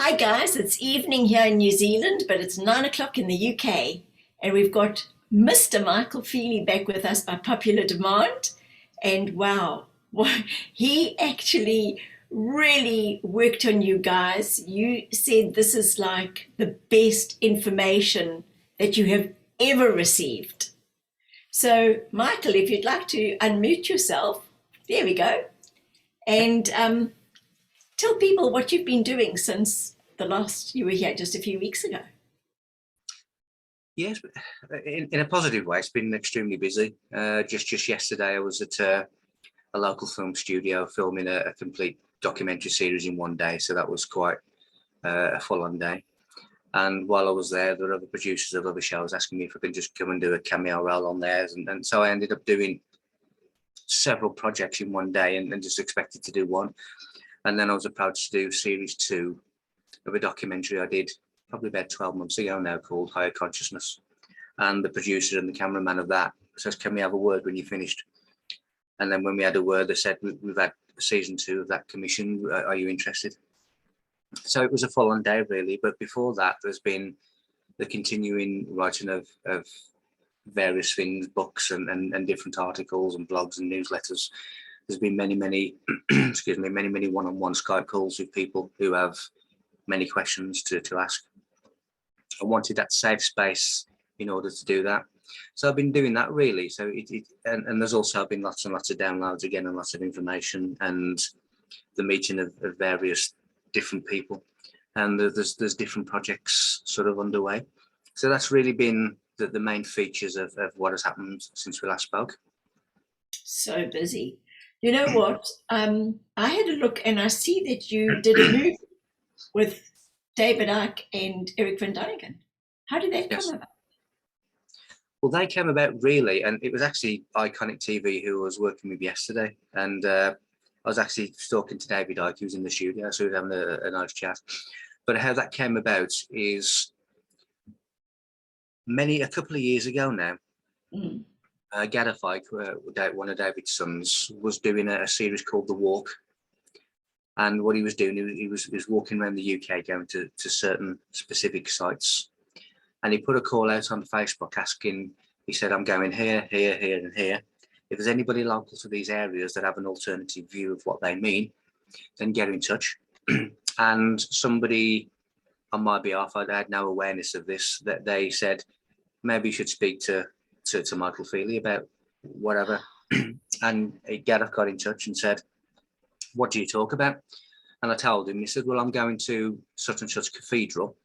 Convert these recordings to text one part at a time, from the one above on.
Hi guys, it's evening here in New Zealand, but it's 9 o'clock in the UK, and we've got Mr. Michael Feeley back with us by popular demand. And wow, he actually really worked on you guys. You said this is like the best information that you have ever received. So, Michael, if you'd like to unmute yourself, there we go, and tell people what you've been doing since the last you were here just a few weeks ago. Yes, in a positive way. It's been extremely busy. Just yesterday, I was at a local film studio filming a complete documentary series in one day. So that was quite a full-on day. And while I was there, there were other producers of other shows asking me if I could just come and do a cameo role on theirs. And so I ended up doing several projects in one day and just expected to do one. And then I was approached to do series 2 of a documentary I did probably about 12 months ago now called Higher Consciousness. And the producer and the cameraman of that says, can we have a word when you're finished? And then when we had a word, they said, we've had season 2 of that commission. Are you interested? So it was a full-on day, really. But before that, there's been the continuing writing of various things, books and different articles and blogs and newsletters. There's been many, excuse me, many one-on-one Skype calls with people who have many questions to ask. I wanted that safe space in order to do that. So I've been doing that really. So and there's also been lots and lots of downloads again and lots of information and the meeting of various different people. And there's different projects sort of underway. So that's really been the main features of what has happened since we last spoke. So busy. You know what? I had a look and I see that you did a movie with David Icke and Eric Van Daniken. How did that come about? Well, they came about really, and it was actually Iconic TV who I was working with yesterday. And I was actually talking to David Icke, who was in the studio, so we were having a nice chat. But how that came about is a couple of years ago now, Gareth Icke, one of David's sons, was doing a series called The Walk. And what he was doing, he was walking around the UK, going to certain specific sites. And he put a call out on Facebook asking, he said, I'm going here, here, here, and here. If there's anybody local to these areas that have an alternative view of what they mean, then get in touch. And somebody on my behalf, I had no awareness of this, that they said, maybe you should speak to Michael Feeley about whatever. And Gareth got in touch and said, what do you talk about? And I told him, he said, well, I'm going to such and such cathedral,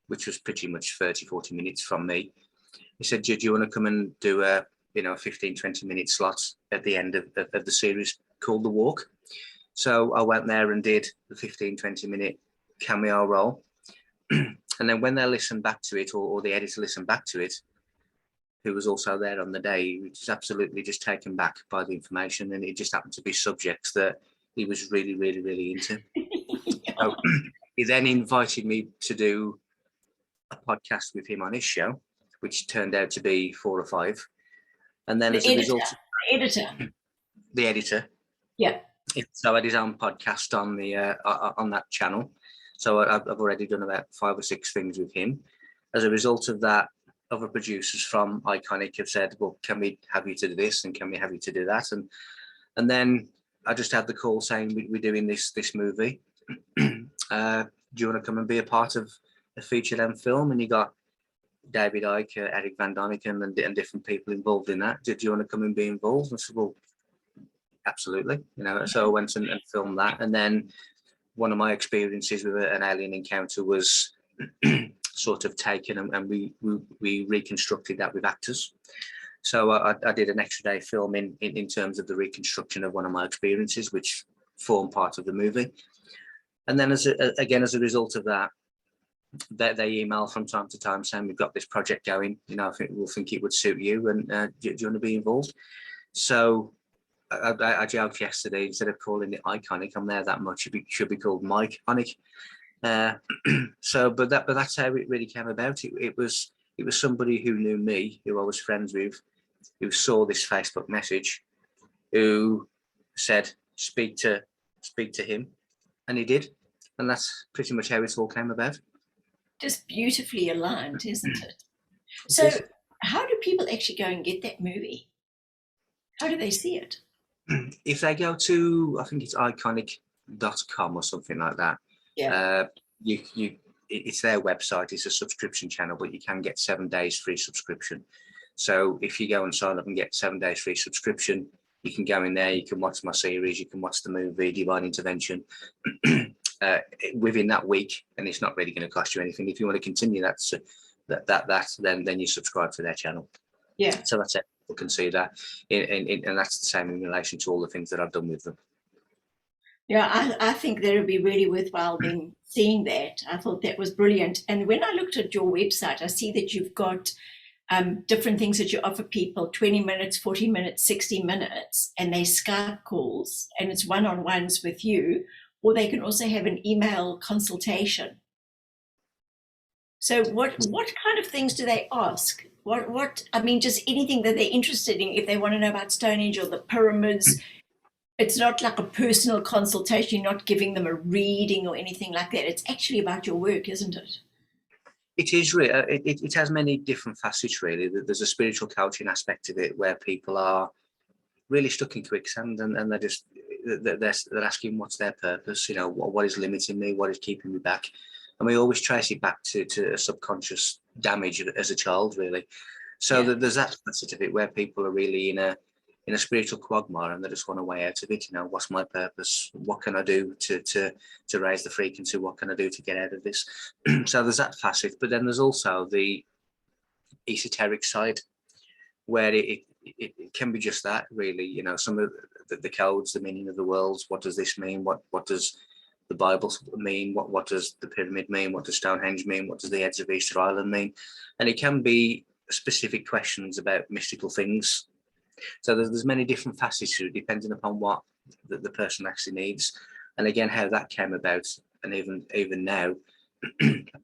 which was pretty much 30, 40 minutes from me. He said, do you want to come and do a 15, 20 minute slot at the end of the series called The Walk? So I went there and did the 15, 20 minute cameo role. And then when they listened back to it, or the editor listened back to it, who was also there on the day, he was absolutely just taken back by the information. And it just happened to be subjects that he was really, really, really into. So he then invited me to do a podcast with him on his show, which turned out to be 4 or 5. And then as a result, the editor, yeah. So I had his own podcast on the on that channel. So I've already done about 5 or 6 things with him. As a result of that, other producers from Iconic have said, well, can we have you to do this and can we have you to do that? And then I just had the call saying we're doing this movie. Do you want to come and be a part of a feature-length film? And you got David Icke, Eric Van Daniken, and different people involved in that. Did you want to come and be involved? And I said, well, absolutely. So I went and filmed that. And then one of my experiences with an alien encounter was sort of taken, and we reconstructed that with actors. So I did an extra day film in terms of the reconstruction of one of my experiences, which formed part of the movie. And then as a result of that, they email from time to time saying, we've got this project going, I think it would suit you, and do you want to be involved? So I joked yesterday, instead of calling it Iconic, I'm there that much, it should be called Mike Onic. But that's how it really came about. It was somebody who knew me, who I was friends with, who saw this Facebook message, who said, speak to him, and he did. and that's pretty much how it all came about. Just beautifully aligned, isn't it? So how do people actually go and get that movie? How do they see it? If they go to, I think it's iconic.com or something like that, Yeah. It's their website. It's a subscription channel, but you can get 7 days free subscription. So if you go and sign up and get 7 days free subscription, you can go in there, you can watch my series, you can watch the movie Divine Intervention within that week, and it's not really going to cost you anything. If you want to continue then you subscribe to their channel. Yeah. So that's it. People can see that, and that's the same in relation to all the things that I've done with them. Yeah, I think that would be really worthwhile them seeing that. I thought that was brilliant. And when I looked at your website, I see that you've got different things that you offer people, 20 minutes, 40 minutes, 60 minutes, and they Skype calls, and it's one-on-ones with you, or they can also have an email consultation. So what kind of things do they ask? What I mean, just anything that they're interested in. If they want to know about Stonehenge or the pyramids, it's not like a personal consultation. You're not giving them a reading or anything like that. It's actually about your work, isn't it? It is really. It has many different facets. Really, there's a spiritual coaching aspect of it where people are really stuck in quicksand, and they're asking what's their purpose. You know, what is limiting me? What is keeping me back? And we always trace it back to a subconscious damage as a child, really. So there's that facet of it where people are really in a spiritual quagmire, and they just want a way out of it. You know, what's my purpose? What can I do to raise the frequency? What can I do to get out of this? So there's that facet, but then there's also the esoteric side, where it can be just that, really. You know, some of the codes, the meaning of the worlds. What does this mean? What does the Bible mean? What does the pyramid mean? What does Stonehenge mean? What does the Heads of Easter Island mean? And it can be specific questions about mystical things. So there's many different facets to it, depending upon what the person actually needs. And again, how that came about, and even now,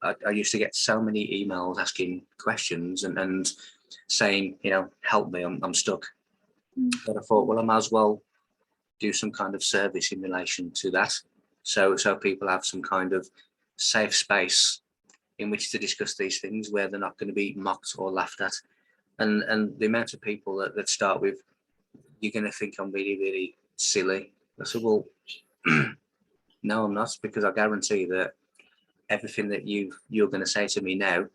I used to get so many emails asking questions and saying, you know, help me, I'm stuck. But I thought, well, I might as well do some kind of service in relation to that. So people have some kind of safe space in which to discuss these things, where they're not going to be mocked or laughed at. And the amount of people that start with, you're going to think I'm really, really silly. I said, well, no, I'm not, because I guarantee that everything that you're going to say to me now,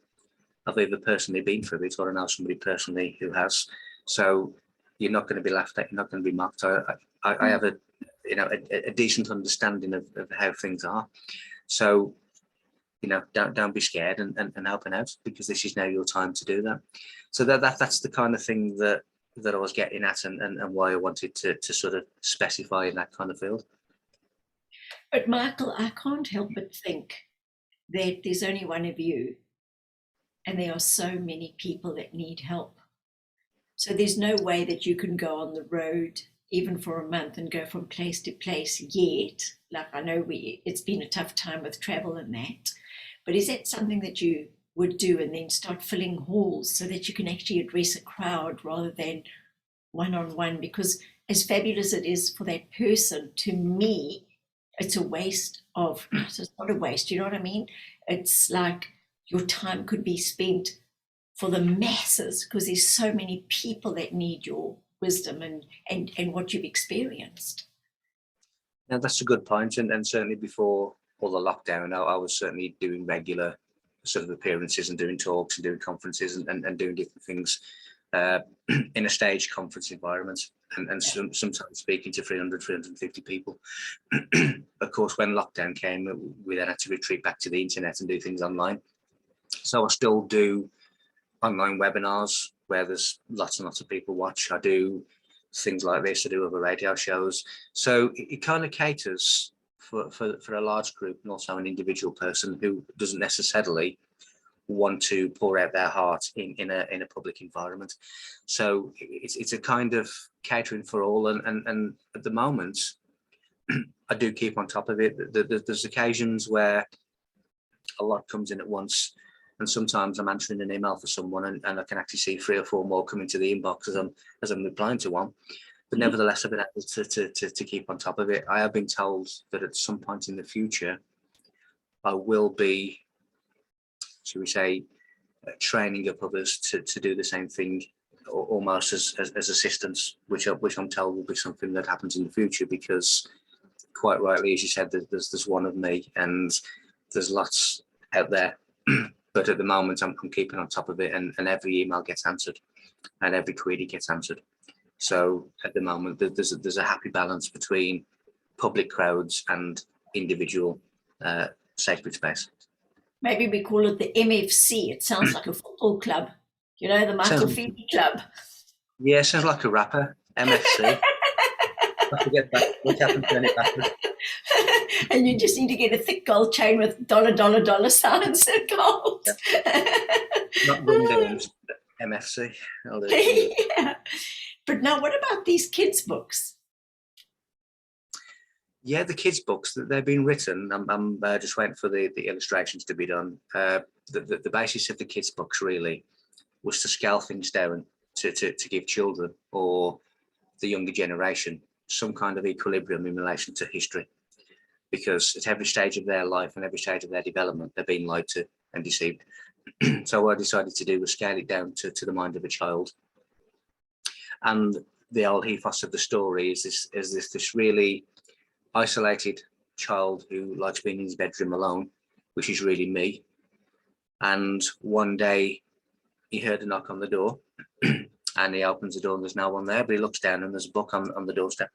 I've either personally been through it, or I know somebody personally who has. So you're not going to be laughed at. You're not going to be mocked. I have a decent understanding of how things are. So, you know, don't be scared and helping out, because this is now your time to do that. So that's the kind of thing that I was getting at, and why I wanted to sort of specify in that kind of field. But Michael, I can't help but think that there's only one of you, and there are so many people that need help. So there's no way that you can go on the road even for a month and go from place to place yet. Like, I know it's been a tough time with travel and that, but is that something that you would do, and then start filling halls so that you can actually address a crowd rather than one-on-one? Because as fabulous it is for that person, to me, it's a waste of, it's not a waste, you know what I mean? It's like your time could be spent for the masses, because there's so many people that need your wisdom and what you've experienced. Now, that's a good point. And certainly before all the lockdown, I was certainly doing regular sort of appearances and doing talks and doing conferences and doing different things in a stage conference environment, and sometimes speaking to 350 people. Of course, when lockdown came, we then had to retreat back to the internet and do things online. So I still do online webinars where there's lots and lots of people watch. I do things like this. I do other radio shows. So it kind of caters for a large group, and also an individual person who doesn't necessarily want to pour out their heart in a public environment. So it's a kind of catering for all, and at the moment I do keep on top of it. There's occasions where a lot comes in at once, and sometimes I'm answering an email for someone, and I can actually see 3 or 4 more coming to the inbox as I'm replying to one. But nevertheless, I've been able to keep on top of it. I have been told that at some point in the future, I will be, should we say, training up others to do the same thing, almost as assistants, which I'm told will be something that happens in the future, because quite rightly, as you said, there's one of me, and there's lots out there. But at the moment, I'm keeping on top of it, and every email gets answered, and every query gets answered. So at the moment, there's a happy balance between public crowds and individual sacred space. Maybe we call it the MFC. It sounds like a football club. You know, the Michael Feeley Club. Yeah, sounds like a rapper. MFC. I forget that. What happened to it backwards? And you just need to get a thick gold chain with $, signs in gold. Not rundown, MFC. Yeah. But now, what about these kids' books? Yeah, the kids' books, they've been written. I'm just waiting for the illustrations to be done. The basis of the kids' books really was to scale things down to give children or the younger generation some kind of equilibrium in relation to history. Because at every stage of their life and every stage of their development, they're being lied to and deceived. So what I decided to do was scale it down to the mind of a child. And the whole ethos of the story is this really isolated child who likes being in his bedroom alone, which is really me. And one day he heard a knock on the door and he opens the door and there's no one there, but he looks down and there's a book on the doorstep.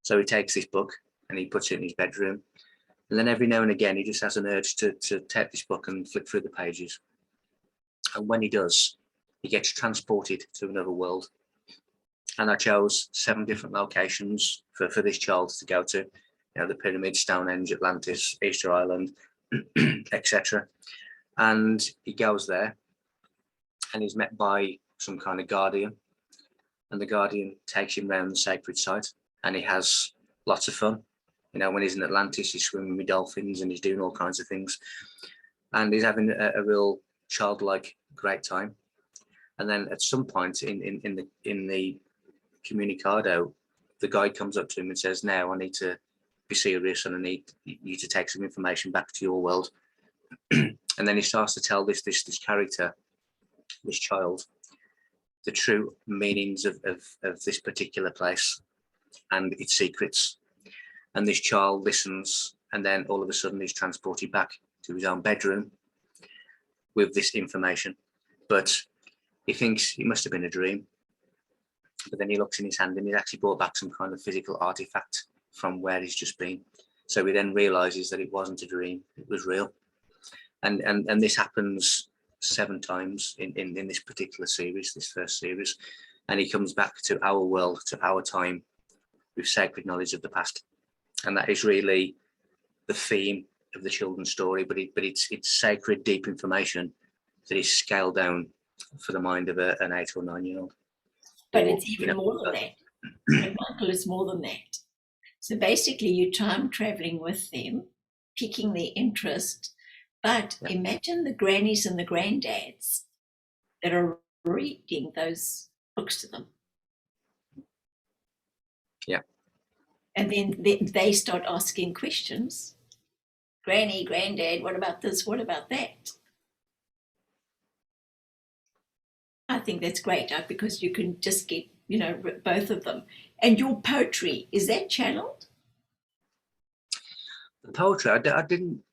So he takes this book and he puts it in his bedroom. And then every now and again, he just has an urge to take this book and flip through the pages. And when he does, he gets transported to another world. And I chose 7 different locations for this child to go to. You know, the pyramids, Stonehenge, Atlantis, Easter Island, etc. And he goes there and he's met by some kind of guardian. And the guardian takes him around the sacred site and he has lots of fun. You know, when he's in Atlantis, he's swimming with dolphins and he's doing all kinds of things. And he's having a real childlike great time. And then at some point in the communicado, the guide comes up to him and says, now I need to be serious and I need you to take some information back to your world. And then he starts to tell this character, this child, the true meanings of this particular place and its secrets. And this child listens, and then all of a sudden he's transported back to his own bedroom with this information. But he thinks it must have been a dream. But then he looks in his hand and he's actually brought back some kind of physical artifact from where he's just been. So he then realizes that it wasn't a dream, it was real. And this happens 7 times in this particular series, this first series. And he comes back to our world, to our time, with sacred knowledge of the past. And that is really the theme of the children's story, but it's sacred, deep information that is scaled down for the mind of an 8 or 9-year-old. But it's even more than that. And Michael, is more than that. So basically, you're time traveling with them, piquing their interest. But imagine the grannies and the granddads that are reading those books to them. Yeah. And then they start asking questions. Granny, granddad, what about this? What about that? I think that's great because you can just get, both of them. And your poetry, is that channeled? The poetry, I didn't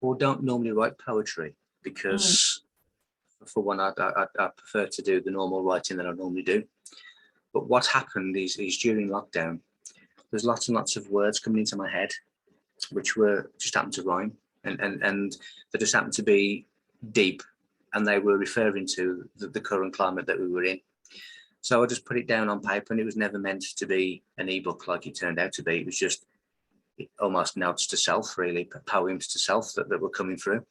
or don't normally write poetry because, for one, I prefer to do the normal writing that I normally do. But what happened is during lockdown, there's lots and lots of words coming into my head, which were just happened to rhyme, and they just happened to be deep, and they were referring to the current climate that we were in. So I just put it down on paper, and it was never meant to be an ebook like it turned out to be. It was just almost notes to self, really, poems to self that were coming through.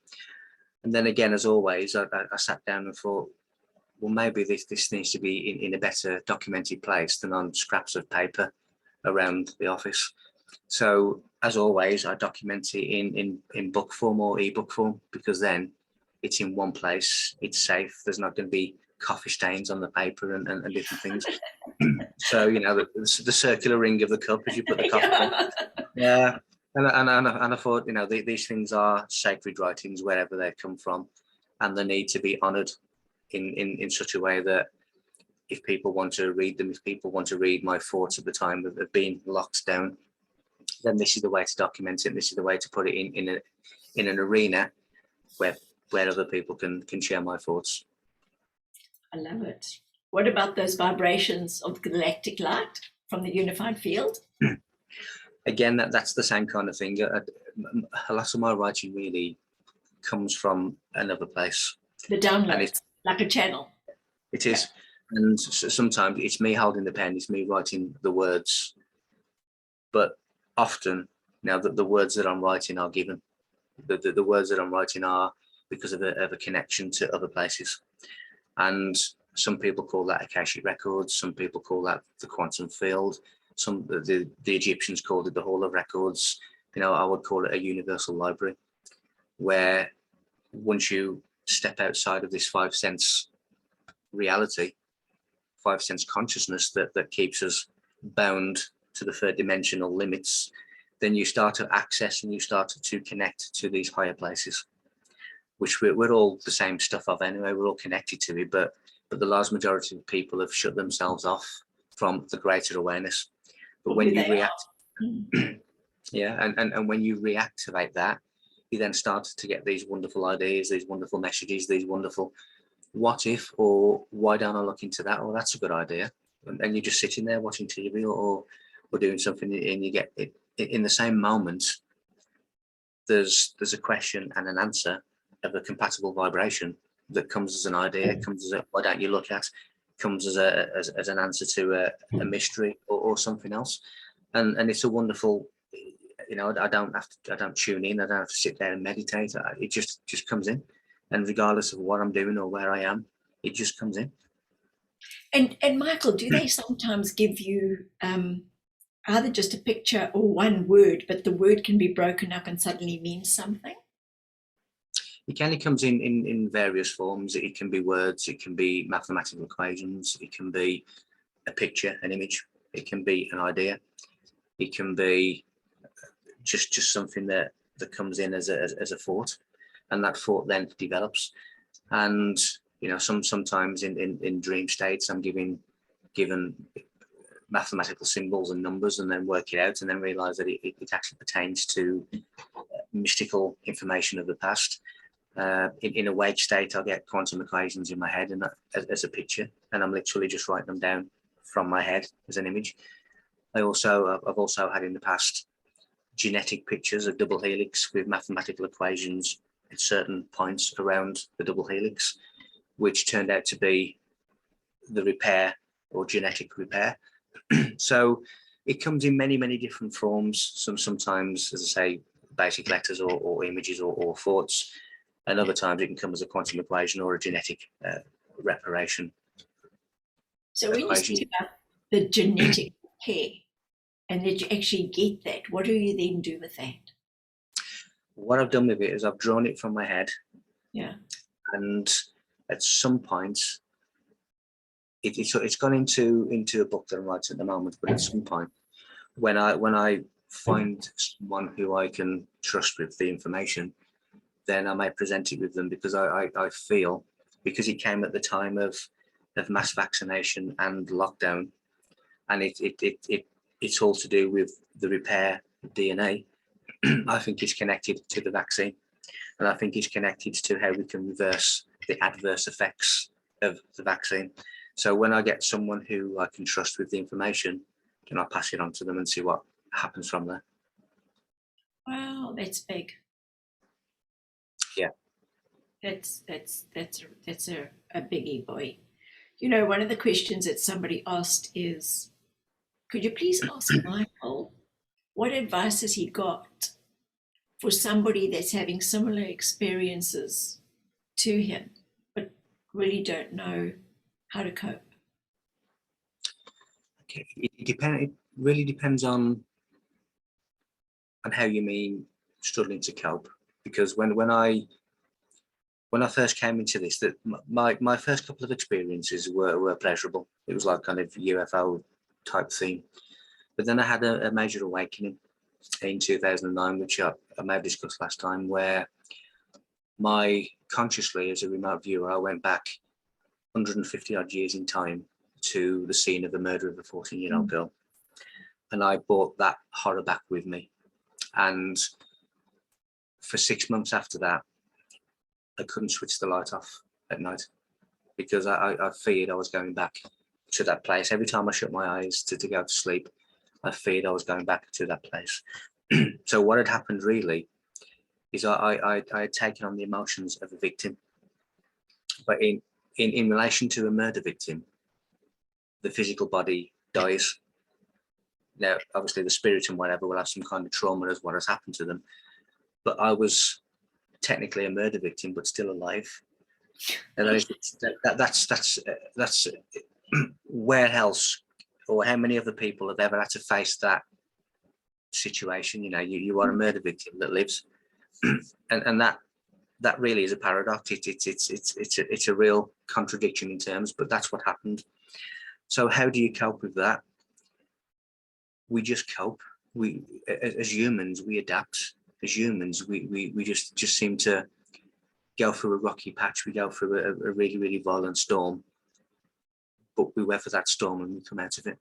And then again, as always, I sat down and thought, well, maybe this needs to be in a better documented place than on scraps of paper around the office. So as always, I document it in book form or ebook form, because then it's in one place, it's safe, there's not going to be coffee stains on the paper and different things. So, the circular ring of the cup as you put the coffee in. Yeah. And I thought, these things are sacred writings wherever they come from, and they need to be honoured in such a way that if people want to read them, if people want to read my thoughts at the time of being locked down, then this is the way to document it. This is the way to put it in an arena where other people can share my thoughts. I love it. What about those vibrations of galactic light from the unified field? Again, that's the same kind of thing. A lot of my writing really comes from another place. The downloads, like a channel. It is. Yeah. And sometimes it's me holding the pen, it's me writing the words. But often, now that the words that I'm writing are given. The words that I'm writing are because of a connection to other places. And some people call that Akashic Records, some people call that the quantum field, the Egyptians called it the Hall of Records. I would call it a universal library, where once you step outside of this 5 sense reality, 5 sense consciousness that keeps us bound to the third dimensional limits, then you start to access and you start to connect to these higher places, which we're all the same stuff of anyway. We're all connected to it, but the large majority of people have shut themselves off from the greater awareness. But when you react, yeah, and when you reactivate that, you then start to get these wonderful ideas, these wonderful messages, these wonderful what if, or why don't I look into that? Oh, that's a good idea. And you're just sitting there watching TV or doing something, and you get it in the same moment. There's a question and an answer of a compatible vibration that comes as an idea, comes as a why don't you look at, comes as an answer to a mystery or something else, and it's a wonderful. I don't tune in. I don't have to sit there and meditate. It just comes in, and regardless of what I'm doing or where I am, it just comes in. And Michael, do they sometimes give you either just a picture or one word, but the word can be broken up and suddenly means something? It comes in various forms. It can be words, it can be mathematical equations, it can be a picture, an image, it can be an idea, it can be just something that comes in as a thought, and that thought then develops. And sometimes in dream states I'm given mathematical symbols and numbers, and then work it out, and then realize that it actually pertains to mystical information of the past. In a wake state, I'll get quantum equations in my head and as a picture, and I'm literally just writing them down from my head as an image. I've also had in the past genetic pictures of double helix with mathematical equations at certain points around the double helix, which turned out to be the repair or genetic repair. So it comes in many, many different forms. Sometimes, as I say, basic letters or images or thoughts. And other times it can come as a quantum equation or a genetic reparation. So when you speak about the genetic repair and that you actually get that, what do you then do with that? What I've done with it is I've drawn it from my head. Yeah. And at some point, it's gone into a book that I'm writing at the moment, but at some point, when I find someone who I can trust with the information, then I may present it with them, because I feel, because it came at the time of mass vaccination and lockdown, and it's all to do with the repair of DNA. I think it's connected to the vaccine, and I think it's connected to how we can reverse the adverse effects of the vaccine. So when I get someone who I can trust with the information, then I'll pass it on to them and see what happens from there. Wow, that's big. Yeah. That's a biggie, boy. One of the questions that somebody asked is, could you please ask Michael what advice has he got for somebody that's having similar experiences to him, but really don't know how to cope? Okay. It really depends on how you mean struggling to cope. Because when I first came into this, that my first couple of experiences were pleasurable. It was like kind of UFO type thing. But then I had a major awakening in 2009, which I may have discussed last time, where consciously as a remote viewer, I went back 150 odd years in time to the scene of the murder of a 14-year-old girl. And I brought that horror back with me. And for 6 months after that, I couldn't switch the light off at night because I feared I was going back to that place. Every time I shut my eyes to go to sleep, I feared I was going back to that place. So what had happened really is I had taken on the emotions of a victim. But in relation to a murder victim, the physical body dies. Now, obviously, the spirit and whatever will have some kind of trauma as what has happened to them. But I was technically a murder victim, but still alive. And that's where else, or how many other people have ever had to face that situation? You know, you are a murder victim that lives, and that really is a paradox. It's a real contradiction in terms, but that's what happened. So how do you cope with that? We just cope. We, as humans, we adapt. As humans, we just seem to go through a rocky patch. We go through a really, really violent storm, but we weather that storm and we come out of it.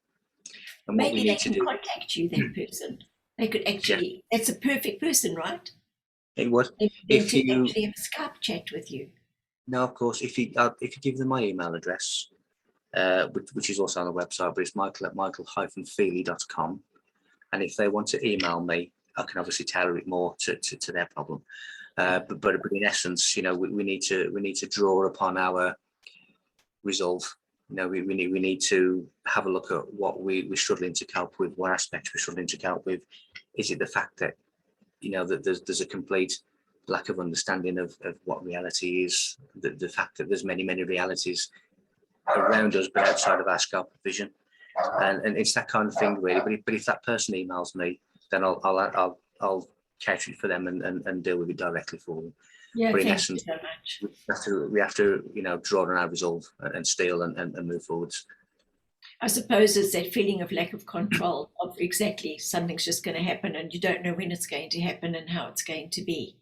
And maybe they can contact you, that person. They could actually, that's a perfect person, right? It would. If you actually have a Skype chat with you. No, of course. If you give them my email address, which is also on the website, but it's michael@michael-feeley.com. And if they want to email me, I can obviously tailor it more to their problem. But in essence, you know, we need to draw upon our resolve. You know, we need to have a look at what we're struggling to cope with, what aspects we're struggling to cope with. Is it the fact that, you know, that there's a complete lack of understanding of what reality is, the fact that there's many realities around us but outside of our scope of vision, and it's that kind of thing really. But if that person emails me, then I'll catch it for them and deal with it directly for them. Yeah, but in thank essence, you so much. we have to you know, draw on our resolve and steel and move forwards. I suppose it's that feeling of lack of control of exactly something's just going to happen and you don't know when it's going to happen and how it's going to be.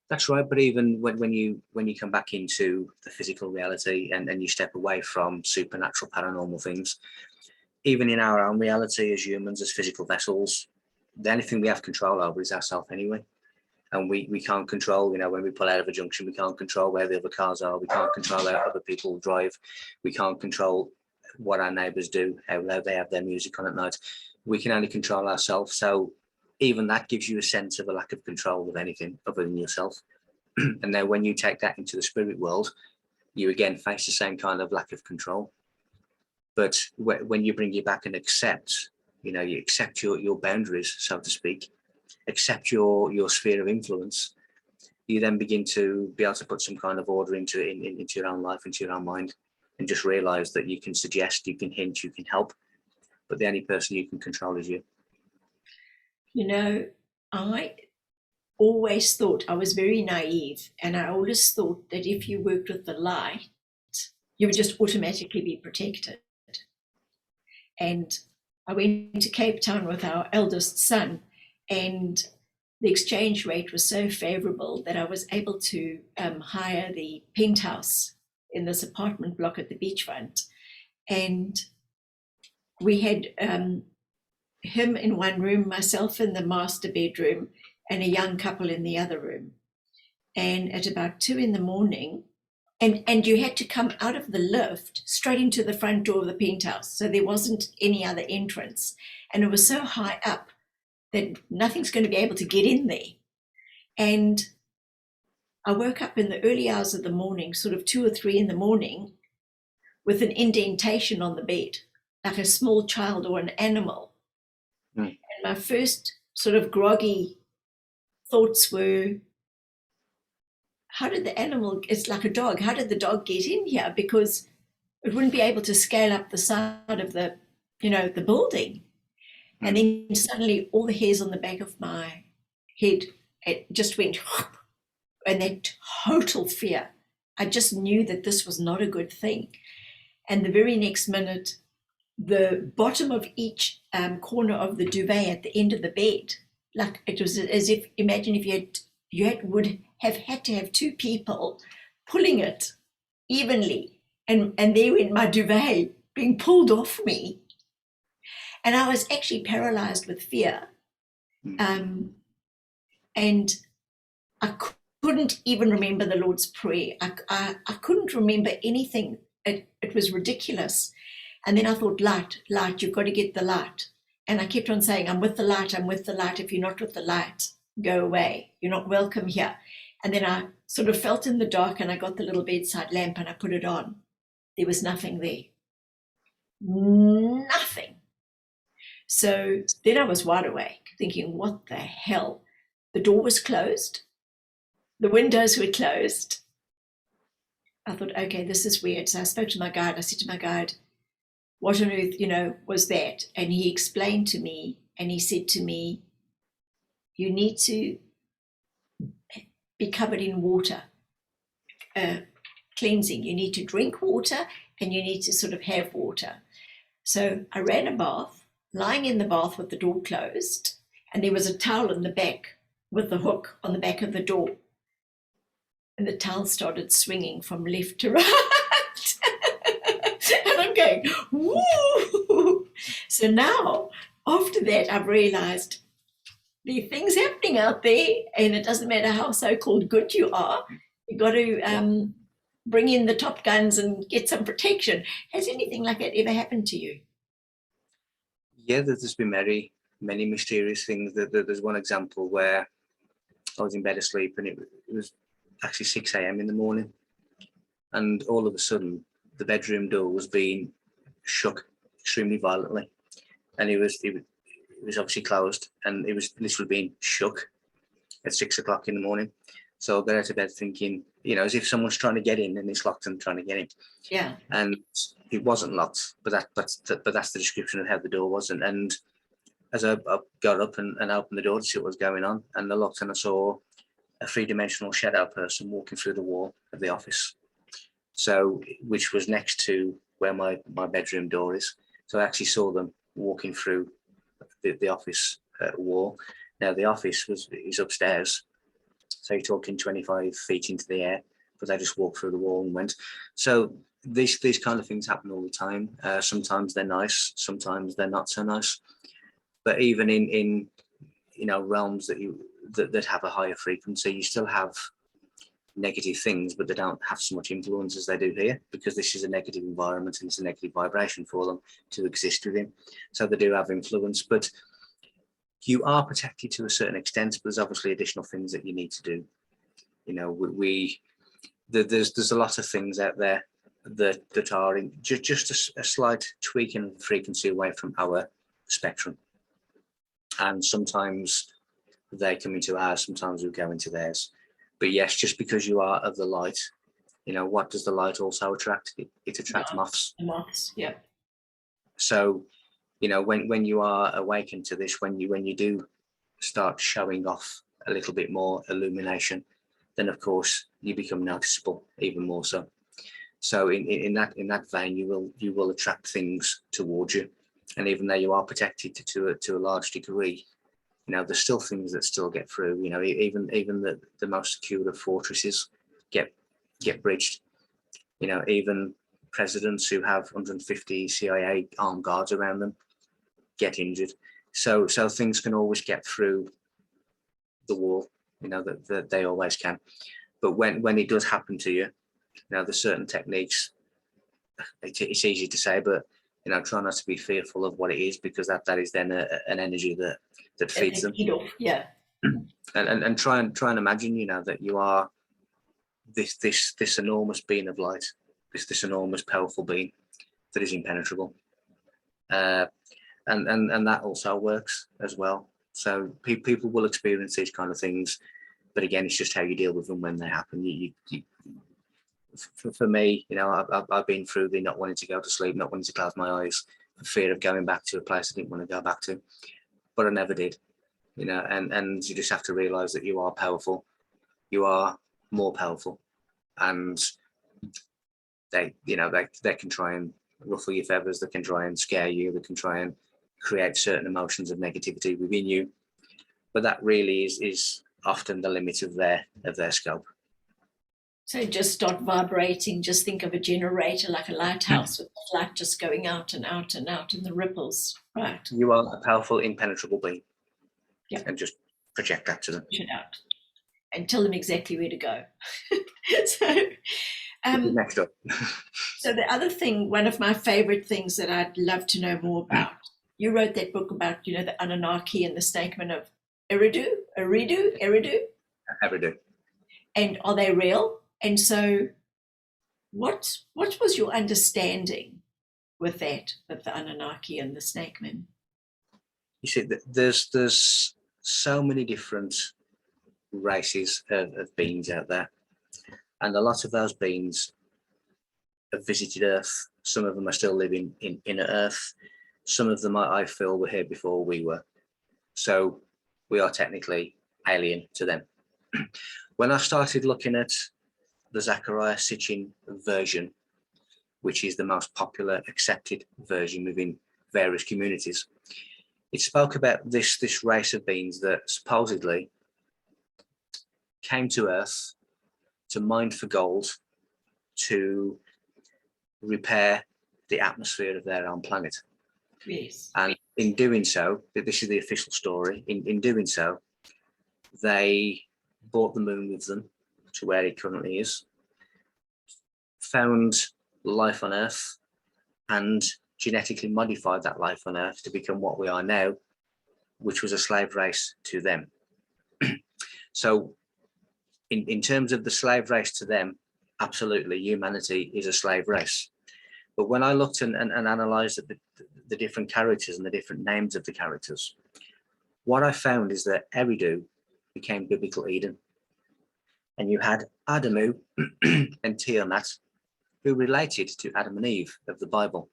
That's right. But even when you come back into the physical reality and you step away from supernatural paranormal things, even in our own reality as humans, as physical vessels, the only thing we have control over is ourselves anyway. And we can't control, you know, when we pull out of a junction, we can't control where the other cars are. We can't control how other people drive. We can't control what our neighbours do, how loud they have their music on at night. We can only control ourselves. So even that gives you a sense of a lack of control of anything other than yourself. And now when you take that into the spirit world, you again face the same kind of lack of control. But when you bring it back and accept, you know, you accept your boundaries, so to speak, accept your sphere of influence, you then begin to be able to put some kind of order into your own life, into your own mind, and just realize that you can suggest, you can hint, you can help, but the only person you can control is you. You know, I always thought, I was very naive, and I always thought that if you worked with the light, you would just automatically be protected. And I went to Cape Town with our eldest son, and the exchange rate was so favorable that I was able to hire the penthouse in this apartment block at the beachfront. And we had him in one room, myself in the master bedroom, and a young couple in the other room. And at about 2 a.m, and you had to come out of the lift straight into the front door of the penthouse. So there wasn't any other entrance. And it was so high up that nothing's going to be able to get in there. And I woke up in the early hours of the morning, sort of 2 or 3 a.m, with an indentation on the bed, like a small child or an animal. And my first sort of groggy thoughts were, how did the animal, it's like a dog, how did the dog get in here? Because it wouldn't be able to scale up the side of the, you know, the building. And then suddenly all the hairs on the back of my head, it just went, and that total fear. I just knew that this was not a good thing. And the very next minute, the bottom of each corner of the duvet at the end of the bed. Like it was as if, imagine if would have had to have two people pulling it evenly, and there went my duvet being pulled off me. And I was actually paralyzed with fear. And I couldn't even remember the Lord's Prayer. I couldn't remember anything. It was ridiculous. And then I thought, light, you've got to get the light. And I kept on saying, I'm with the light, I'm with the light. If you're not with the light, go away. You're not welcome here. And then I sort of felt in the dark, and I got the little bedside lamp and I put it on. There was nothing there. Nothing. So then I was wide awake, thinking, what the hell? The door was closed. The windows were closed. I thought, okay, this is weird. So I spoke to my guide. I said to my guide, what on earth, was that? And he explained to me, and he said to me, you need to be covered in water, cleansing. You need to drink water, and you need to sort of have water. So I ran a bath, lying in the bath with the door closed, and there was a towel in the back with the hook on the back of the door. And the towel started swinging from left to right. And I'm going, woo! So now, after that, I've realized there are things happening out there, and it doesn't matter how so-called good you are, you've got to bring in the top guns and get some protection. Has anything like that ever happened to you? Yeah, there's been many mysterious things. There's one example where I was in bed asleep, and it was actually 6 a.m. in the morning, and all of a sudden the bedroom door was being shook extremely violently, and it was obviously closed, and it was literally being shook at 6 o'clock in the morning. So I got out of bed thinking, as if someone's trying to get in and it's locked and trying to get in. Yeah. And it wasn't locked, but that's the description of how the door was. And as I got up and opened the door to see what was going on, and I looked and I saw a three-dimensional shadow person walking through the wall of the office. So, which was next to where my bedroom door is. So I actually saw them walking through the office wall. Now the office is upstairs, so you're talking 25 feet into the air, but they just walked through the wall and went. So these kind of things happen all the time. Sometimes they're nice, sometimes they're not so nice. But even in realms that have a higher frequency, you still have negative things, but they don't have so much influence as they do here, because this is a negative environment and it's a negative vibration for them to exist within. So they do have influence, but you are protected to a certain extent. But there's obviously additional things that you need to do. There's a lot of things out there that are in just a slight tweaking of the frequency away from our spectrum, and sometimes they come into ours, sometimes we go into theirs. But yes, just because you are of the light, what does the light also attract? It attracts moths. Moths, yeah. So, when you are awakened to this, when you do start showing off a little bit more illumination, then of course you become noticeable even more so. So in that vein, you will attract things towards you, and even though you are protected to a large degree, there's still things that still get through. Even the most secure of fortresses get breached. Even presidents who have 150 CIA armed guards around them get injured. So things can always get through the wall. That they always can. But when it does happen to you, there's certain techniques. It's easy to say, but try not to be fearful of what it is, because that is then an energy that feeds them. Yeah. And try and imagine, that you are this enormous being of light, this enormous powerful being that is impenetrable. And that also works as well. So people will experience these kind of things, but again, it's just how you deal with them when they happen. For me, I've been through the not wanting to go to sleep, not wanting to close my eyes, for fear of going back to a place I didn't want to go back to, but I never did. And you just have to realize that you are powerful. You are more powerful, and they can try and ruffle your feathers, that can try and scare you, that can try and create certain emotions of negativity within you. But that really is often the limit of their scope. So just start vibrating. Just think of a generator like a lighthouse with the light just going out and out and out in the ripples. Right. You are a powerful, impenetrable being. Yeah. And just project that to them. Push it out and tell them exactly where to go. So, next up. So the other thing, one of my favorite things that I'd love to know more about, you wrote that book about, the Anunnaki and the statement of Eridu. And are they real? And so what was your understanding with that, with the Anunnaki and the snake men? You see, there's so many different races of beings out there, and a lot of those beings have visited Earth. Some of them are still living in Earth. Some of them I feel were here before we were. So we are technically alien to them. When I started looking at the Zecharia Sitchin version, which is the most popular accepted version within various communities, it spoke about this race of beings that supposedly came to Earth to mine for gold, to repair the atmosphere of their own planet. Yes. And in doing so, this is the official story, in doing so, they brought the moon with them to where it currently is, found life on Earth, and genetically modified that life on Earth to become what we are now, which was a slave race to them. So in terms of the slave race to them, absolutely, humanity is a slave race. But when I looked and analysed the different characters and the different names of the characters, what I found is that Eridu became biblical Eden. And you had Adamu and Tiamat, who related to Adam and Eve of the Bible.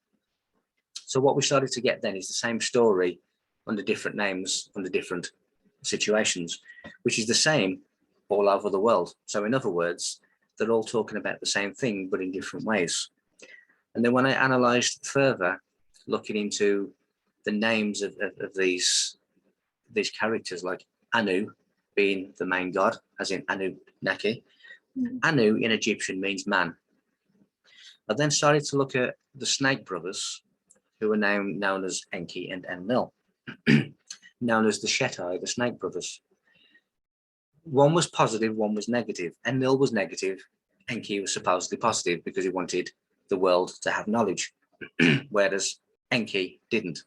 So what we started to get then is the same story under different names, under different situations, which is the same all over the world. So in other words, they're all talking about the same thing, but in different ways. And then when I analysed further, looking into the names of these characters, like Anu being the main god, as in Anunnaki. Anu in Egyptian means man. I then started to look at the snake brothers, who are now known as Enki and Enlil, known as the Shetai, the snake brothers. One was positive, one was negative. Enlil was negative, Enki was supposedly positive because he wanted the world to have knowledge, whereas Enki didn't.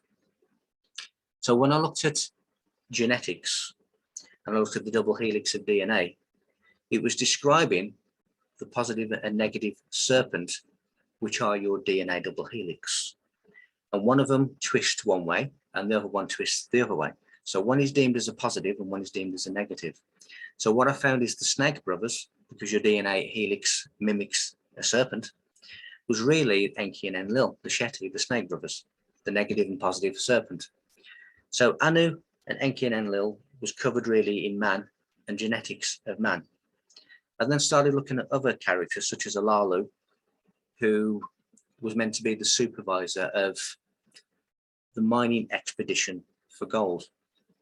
So when I looked at genetics and I looked at the double helix of DNA, it was describing the positive and negative serpent, which are your DNA double helix. And one of them twists one way and the other one twists the other way. So one is deemed as a positive and one is deemed as a negative. So what I found is the snake brothers, because your DNA helix mimics a serpent, was really Enki and Enlil, the Shetty, the snake brothers, the negative and positive serpent. So Anu and Enki and Enlil was covered really in man and genetics of man. I then started looking at other characters such as Alalu, who was meant to be the supervisor of the mining expedition for gold.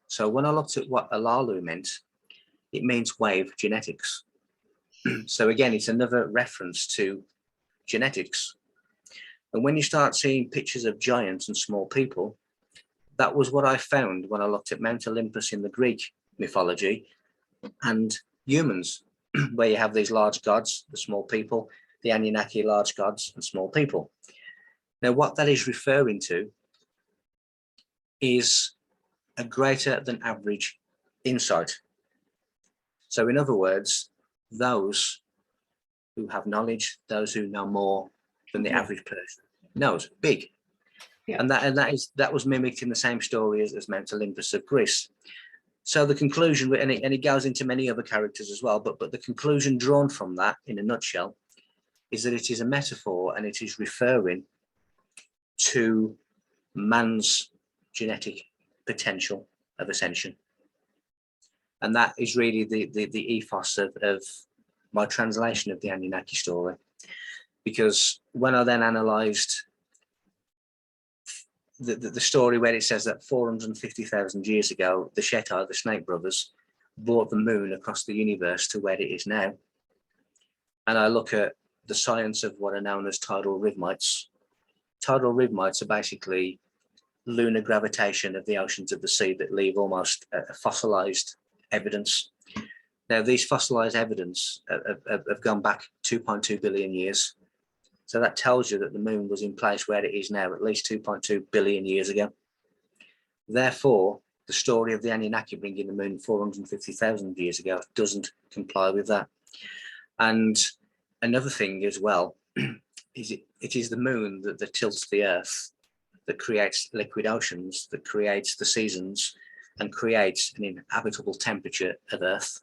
So when I looked at what Alalu meant, it means wave genetics. So again, it's another reference to genetics. And when you start seeing pictures of giants and small people, that was what I found when I looked at Mount Olympus in the Greek mythology and humans, where you have these large gods, the small people, the Anunnaki large gods and small people. Now, what that is referring to is a greater than average insight. So in other words, those who have knowledge, those who know more than the average person knows, big. Yeah. And that was mimicked in the same story as Mount Olympus of Greece. So the conclusion, and it goes into many other characters as well, but the conclusion drawn from that, in a nutshell, is that it is a metaphor and it is referring to man's genetic potential of ascension. And that is really the ethos of my translation of the Anunnaki story. Because when I then analysed the story where it says that 450,000 years ago, the Shetai, the Snake Brothers, brought the moon across the universe to where it is now. And I look at the science of what are known as tidal rhythmites. Tidal rhythmites are basically lunar gravitation of the oceans of the sea that leave almost fossilized evidence. Now, these fossilized evidence have gone back 2.2 billion years. So that tells you that the moon was in place where it is now at least 2.2 billion years ago. Therefore, the story of the Anunnaki bringing the moon 450,000 years ago doesn't comply with that. And another thing as well is it is the moon that tilts the earth, that creates liquid oceans, that creates the seasons, and creates an inhabitable temperature of earth.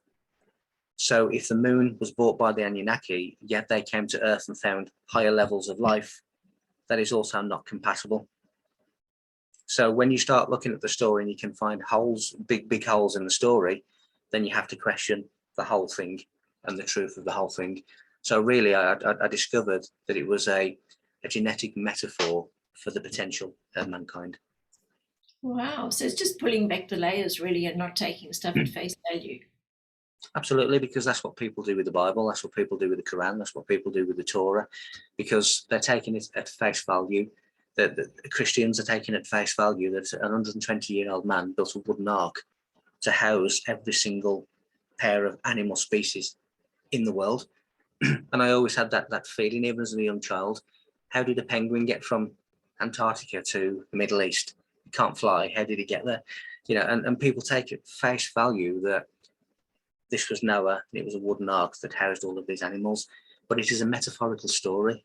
So if the moon was bought by the Anunnaki, yet they came to earth and found higher levels of life, that is also not compatible. So when you start looking at the story and you can find holes, big holes in the story, then you have to question the whole thing and the truth of the whole thing. So really, I discovered that it was a genetic metaphor for the potential of mankind. Wow. So it's just pulling back the layers, really, and not taking stuff at face value. Absolutely, because that's what people do with the Bible. That's what people do with the Quran. That's what people do with the Torah, because they're taking it at face value. The Christians are taking it at face value that an 120-year-old man built a wooden ark to house every single pair of animal species in the world. And I always had that feeling, even as a young child. How did a penguin get from Antarctica to the Middle East? He can't fly. How did he get there? You know, and people take it face value that this was Noah, and it was a wooden ark that housed all of these animals. But it is a metaphorical story.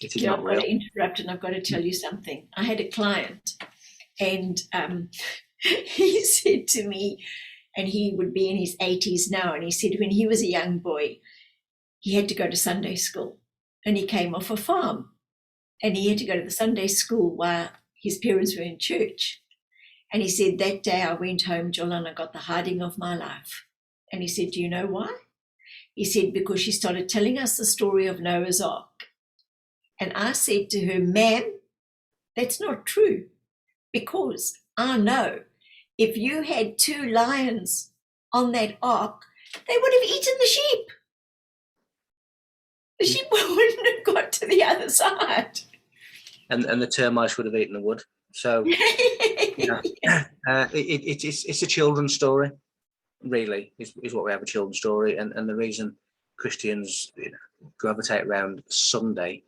It is not real. I've got to interrupt, and I've got to tell you something. I had a client, and he said to me, and he would be in his 80s now, and he said when he was a young boy, he had to go to Sunday school, and he came off a farm, and he had to go to the Sunday school while his parents were in church. And he said, that day I went home, Joel, and I got the hiding of my life. And he said, do you know why? He said, because she started telling us the story of Noah's Ark. And I said to her, ma'am, that's not true, because I know if you had 2 lions on that ark, they would have eaten the sheep. The sheep wouldn't have got to the other side. And the termites would have eaten the wood. So you know, it's a children's story, really, is what we have, a children's story. And the reason Christians gravitate around Sunday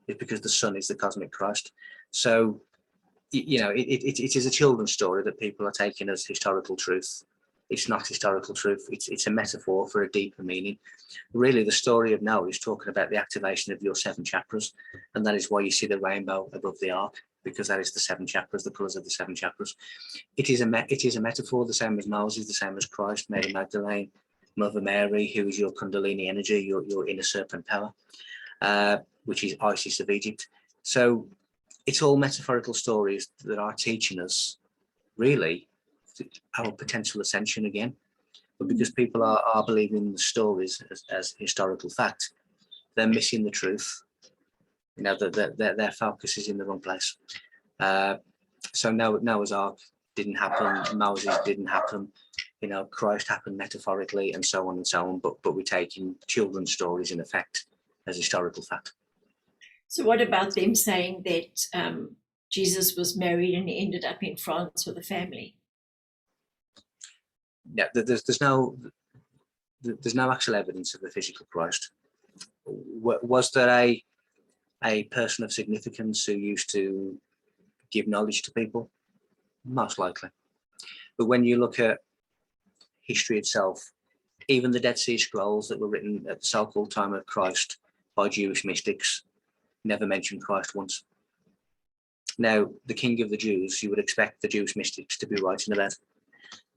is because the sun is the cosmic Christ. So, it is a children's story that people are taking as historical truth. It's not historical truth. It's a metaphor for a deeper meaning. Really, the story of Noah is talking about the activation of your 7 chakras, and that is why you see the rainbow above the ark, because that is the 7 chakras, the colours of the 7 chakras. It is a metaphor, the same as Moses, the same as Christ, Mary Magdalene, Mother Mary, who is your Kundalini energy, your inner serpent power, which is Isis of Egypt. So it's all metaphorical stories that are teaching us, really, our potential ascension again. But because people are believing the stories as historical fact, they're missing the truth. Their focus is in the wrong place. So Noah's Ark didn't happen, Moses didn't happen, Christ happened metaphorically, and so on and so on. But we're taking children's stories in effect as historical fact. So what about them saying that Jesus was married and he ended up in France with a family? Yeah, there's no actual evidence of the physical Christ. Was there a person of significance who used to give knowledge to people? Most likely. But when you look at history itself, even the Dead Sea Scrolls that were written at the so-called time of Christ by Jewish mystics never mentioned Christ once. Now, the king of the Jews, you would expect the Jewish mystics to be writing about.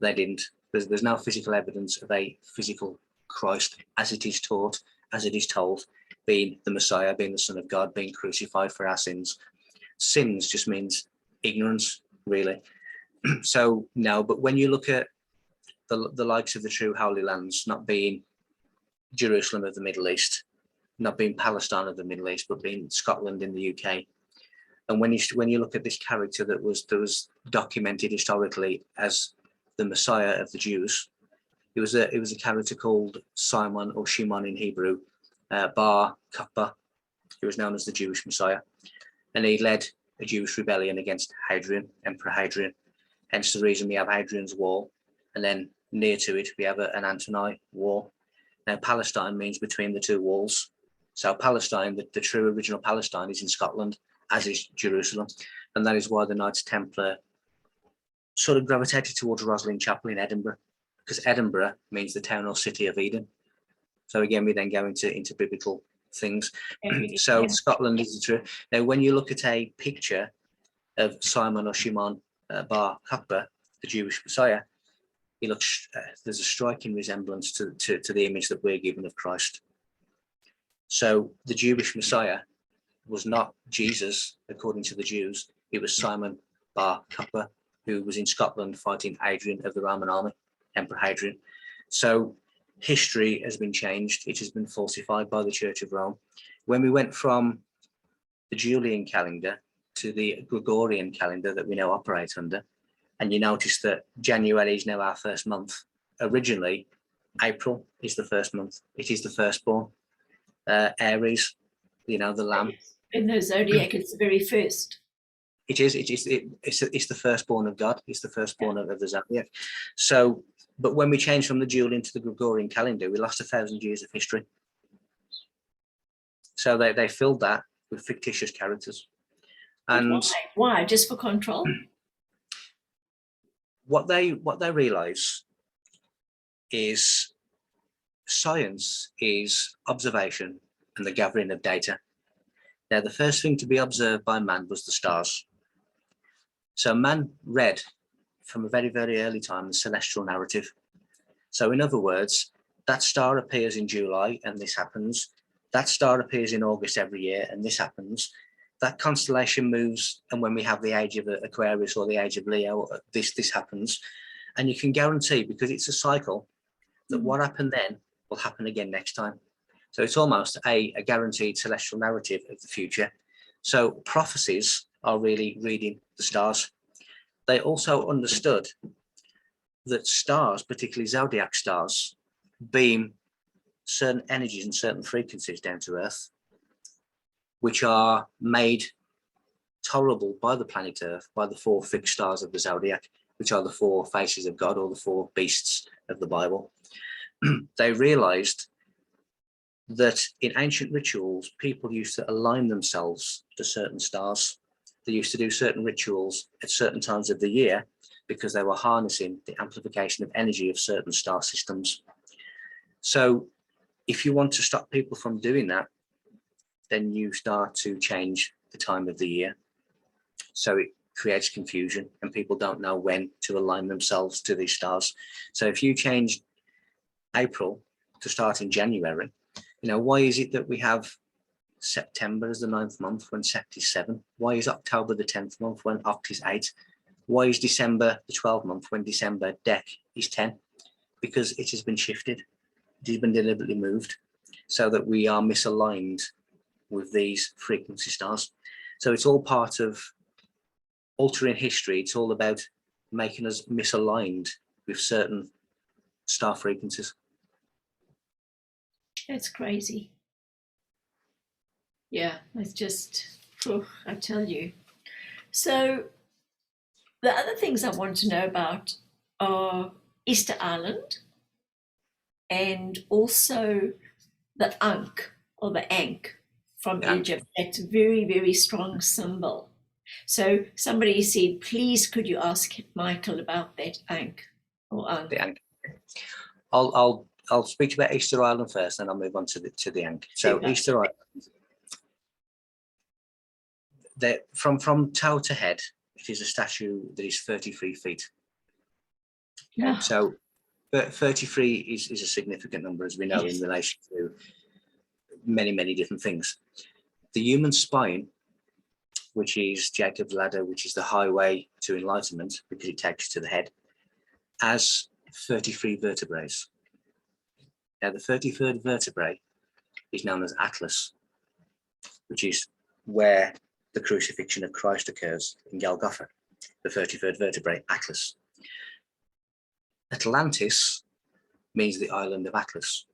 They didn't. There's no physical evidence of a physical Christ as it is taught, as it is told, being the Messiah, being the Son of God, being crucified for our sins. Sins just means ignorance, really. So no, but when you look at the likes of the true Holy Lands, not being Jerusalem of the Middle East, not being Palestine of the Middle East, but being Scotland in the UK, And when you look at this character that was documented historically as the Messiah of the Jews, it was a character called Simon, or Shimon in Hebrew, Bar Kokhba. He was known as the Jewish Messiah, and he led a Jewish rebellion against Hadrian, Emperor Hadrian. Hence the reason we have Hadrian's Wall, and then near to it we have an Antonine Wall. Now Palestine means between the two walls. So Palestine, the true original Palestine, is in Scotland, as is Jerusalem, and that is why the Knights Templar sort of gravitated towards Rosslyn Chapel in Edinburgh, because Edinburgh means the town or city of Eden. So again, we then go into biblical things. So Scotland is the true. Now, when you look at a picture of Simon or Shimon Bar Kokhba, the Jewish Messiah, he looks. There's a striking resemblance to the image that we're given of Christ. So the Jewish Messiah was not Jesus, according to the Jews. It was Simon Bar Kokhba, who was in Scotland fighting Hadrian of the Roman army, Emperor Hadrian. So history has been changed. It has been falsified by the Church of Rome. When we went from the Julian calendar to the Gregorian calendar that we now operate under, and you notice that January is now our first month. Originally, April is the first month. It is the firstborn. Aries, the lamb. In the zodiac, it's the very first. It is. It's the firstborn of God. It's the firstborn of the zodiac. So, but when we changed from the Julian to the Gregorian calendar, we lost 1,000 years of history. So they filled that with fictitious characters. And why? Just for control? What they realize is science is observation and the gathering of data. Now, the first thing to be observed by man was the stars. So man read from a very, very early time the celestial narrative. So in other words, that star appears in July and this happens. That star appears in August every year and this happens. That constellation moves, and when we have the age of Aquarius or the age of Leo, this happens. And you can guarantee, because it's a cycle, that what happened then will happen again next time. So it's almost a guaranteed celestial narrative of the future. So prophecies are really reading the stars. They also understood that stars, particularly zodiac stars, beam certain energies and certain frequencies down to Earth, which are made tolerable by the planet Earth by the 4 fixed stars of the zodiac, which are the 4 faces of God, or the 4 beasts of the Bible. They realized that in ancient rituals, people used to align themselves to certain stars. They used to do certain rituals at certain times of the year because they were harnessing the amplification of energy of certain star systems. So if you want to stop people from doing that, then you start to change the time of the year. So it creates confusion and people don't know when to align themselves to these stars. So if you change April to start in January, why is it that we have September as the 9th month when Sept is 7? Why is October the 10th month when Oct is 8? Why is December the 12th month when December Dec is 10? Because it has been shifted. It has been deliberately moved so that we are misaligned with these frequency stars. So it's all part of altering history. It's all about making us misaligned with certain star frequencies. That's crazy. Yeah, it's just, I tell you. So the other things I want to know about are Easter Island and also the Ankh, or the Ankh from Egypt. That's a very, very strong symbol. So somebody said, please could you ask Michael about that Ankh or Ankh? The Ankh. I'll speak to you about Easter Island first, and I'll move on to the Ankh. So Easter Island, from toe to head, it is a statue that is 33 feet. Yeah. So 33 is a significant number, as we know, in relation to many, many different things. The human spine, which is Jacob's ladder, which is the highway to enlightenment, because it takes you to the head, has 33 vertebrae. Now, the 33rd vertebrae is known as Atlas, which is where the crucifixion of Christ occurs in Golgotha, the 33rd vertebrae, Atlas. Atlantis means the island of Atlas.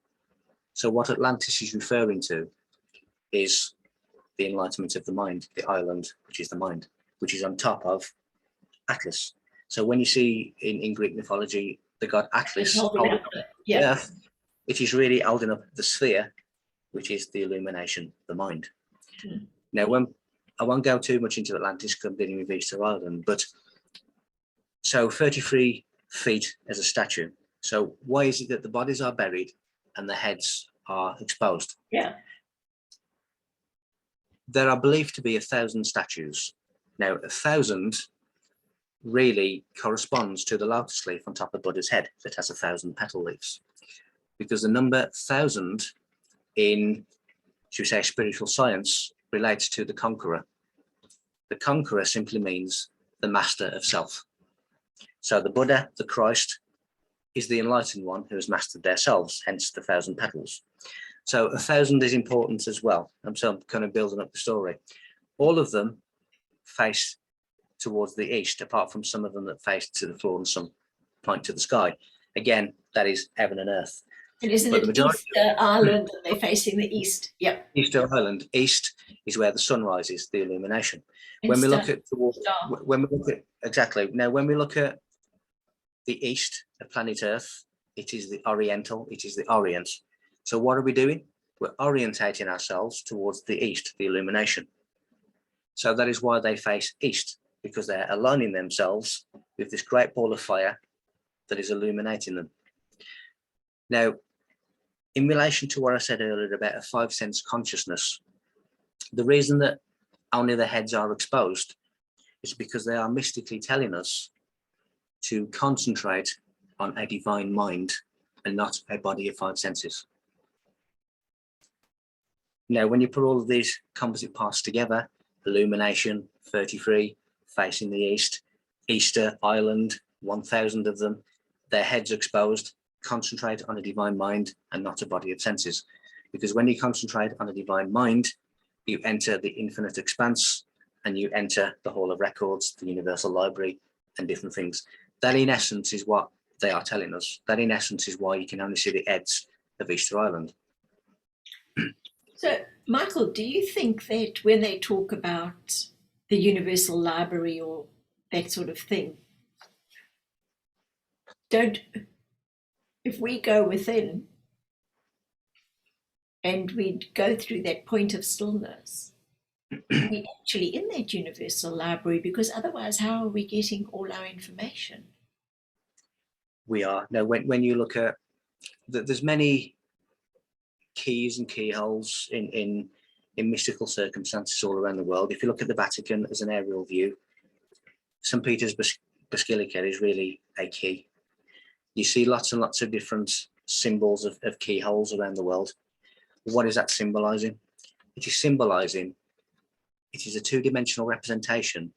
So what Atlantis is referring to is the enlightenment of the mind, the island, which is the mind, which is on top of Atlas. So when you see in Greek mythology the god Atlas holding up the earth, it is really holding up the sphere, which is the illumination, the mind. Now, when I won't go too much into Atlantis because I'm dealing with Easter Island, but so 33 feet as a statue. So why is it that the bodies are buried and the heads are exposed? Yeah. There are believed to be 1,000 statues. Now, 1,000 really corresponds to the lotus leaf on top of Buddha's head that has 1,000 petal leaves, because the number 1,000 in, should we say, spiritual science relates to the conqueror. The conqueror simply means the master of self. So the Buddha, the Christ, is the enlightened one who has mastered their selves, hence the 1,000 petals. So 1,000 is important as well. So I'm kind of building up the story. All of them face towards the east, apart from some of them that face to the floor and some point to the sky. Again, that is heaven and earth. And isn't it Easter Island and they're facing the east? Yep. Easter Island, east is where the sun rises, the illumination. When we look at exactly, now when we look at the east of planet Earth, it is the oriental, it is the orient. So what are we doing? We're orientating ourselves towards the east, the illumination. So that is why they face east, because they're aligning themselves with this great ball of fire that is illuminating them. Now, in relation to what I said earlier about a 5 sense consciousness, the reason that only the heads are exposed is because they are mystically telling us to concentrate on a divine mind and not a body of 5 senses. Now, when you put all of these composite parts together, illumination, 33, facing the east, Easter Island, 1,000 of them, their heads exposed, concentrate on a divine mind and not a body of senses. Because when you concentrate on a divine mind, you enter the infinite expanse and you enter the Hall of Records, the Universal Library, and different things. That in essence is what they are telling us. That in essence is why you can only see the heads of Easter Island. So, Michael, do you think that when they talk about the Universal Library or that sort of thing, if we go within and we go through that point of stillness, we're actually in that Universal Library, because otherwise how are we getting all our information? We are. Now, when you look at, there's many keys and keyholes in mystical circumstances all around the world. If you look at the Vatican as an aerial view, St. Peter's Basilica is really a key. You see lots and lots of different symbols of keyholes around the world. What is that symbolizing? It is symbolizing, it is a 2-dimensional representation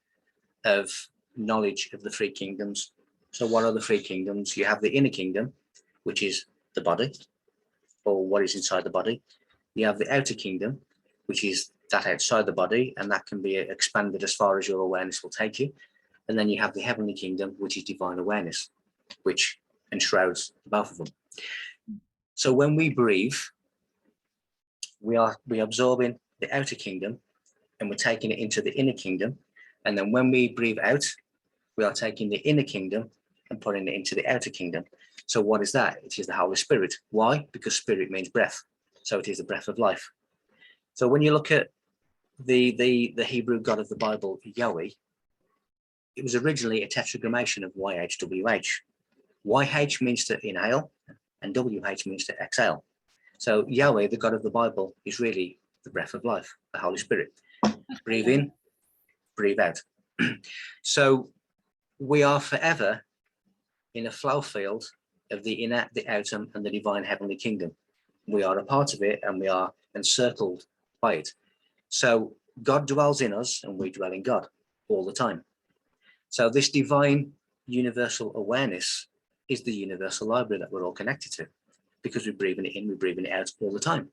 of knowledge of the 3 kingdoms. So what are the 3 kingdoms? You have the inner kingdom, which is the body, or what is inside the body. You have the outer kingdom, which is that outside the body, and that can be expanded as far as your awareness will take you. And then you have the heavenly kingdom, which is divine awareness, which enshrouds both of them. So when we breathe, we're absorbing the outer kingdom and we're taking it into the inner kingdom. And then when we breathe out, we are taking the inner kingdom and putting it into the outer kingdom. So what is that? It is the Holy Spirit. Why? Because spirit means breath. So it is the breath of life. So when you look at the Hebrew God of the Bible, Yahweh, it was originally a tetragrammation of YHWH. YH means to inhale and WH means to exhale. So Yahweh, the God of the Bible, is really the breath of life, the Holy Spirit. Breathe in, breathe out. So we are forever in a flow field of the inner, the outer, and the divine heavenly kingdom. We are a part of it and we are encircled by it. So God dwells in us and we dwell in God all the time. So this divine universal awareness is the universal library that we're all connected to, because we're breathing it in, we're breathing it out all the time.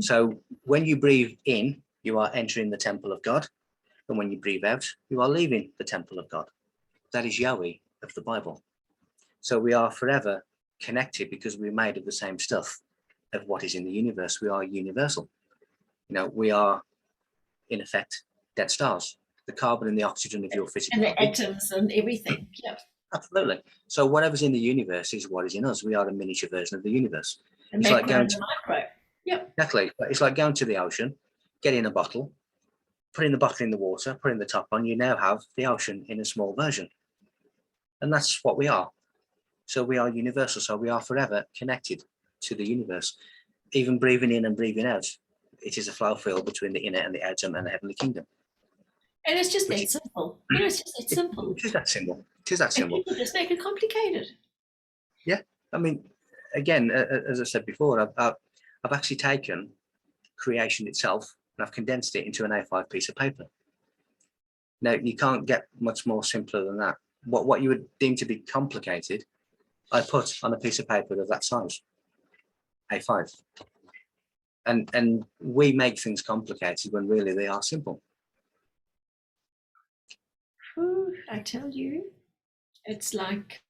So when you breathe in, you are entering the temple of God. And when you breathe out, you are leaving the temple of God. That is Yahweh of the Bible. So we are forever connected because we're made of the same stuff of what is in the universe. We are universal. You know, we are, in effect, dead stars. The carbon and the oxygen of your physical and the body. atoms and everything. Yeah. Absolutely. So whatever's in the universe is what is in us. We are a miniature version of the universe. The It's macro like going and to, the micro. Yep. exactly. It's like going to the ocean, getting a bottle, putting the bottle in the water, putting the top on. You now have the ocean in a small version, and that's what we are. So we are universal. So we are forever connected to the universe. Even breathing in and breathing out, it is a flow field between the inner and the outer and the heavenly kingdom. And it's just that simple. You know, it's just that simple. It is that simple. It is that And simple. people just make it complicated. Yeah. I mean, again, as I said before, I've actually taken creation itself and I've condensed it into an A5 piece of paper. Now, you can't get much more simpler than that. What you would deem to be complicated, I put on a piece of paper of that size, A5. And we make things complicated when really they are simple. Whew, I tell you, it's like,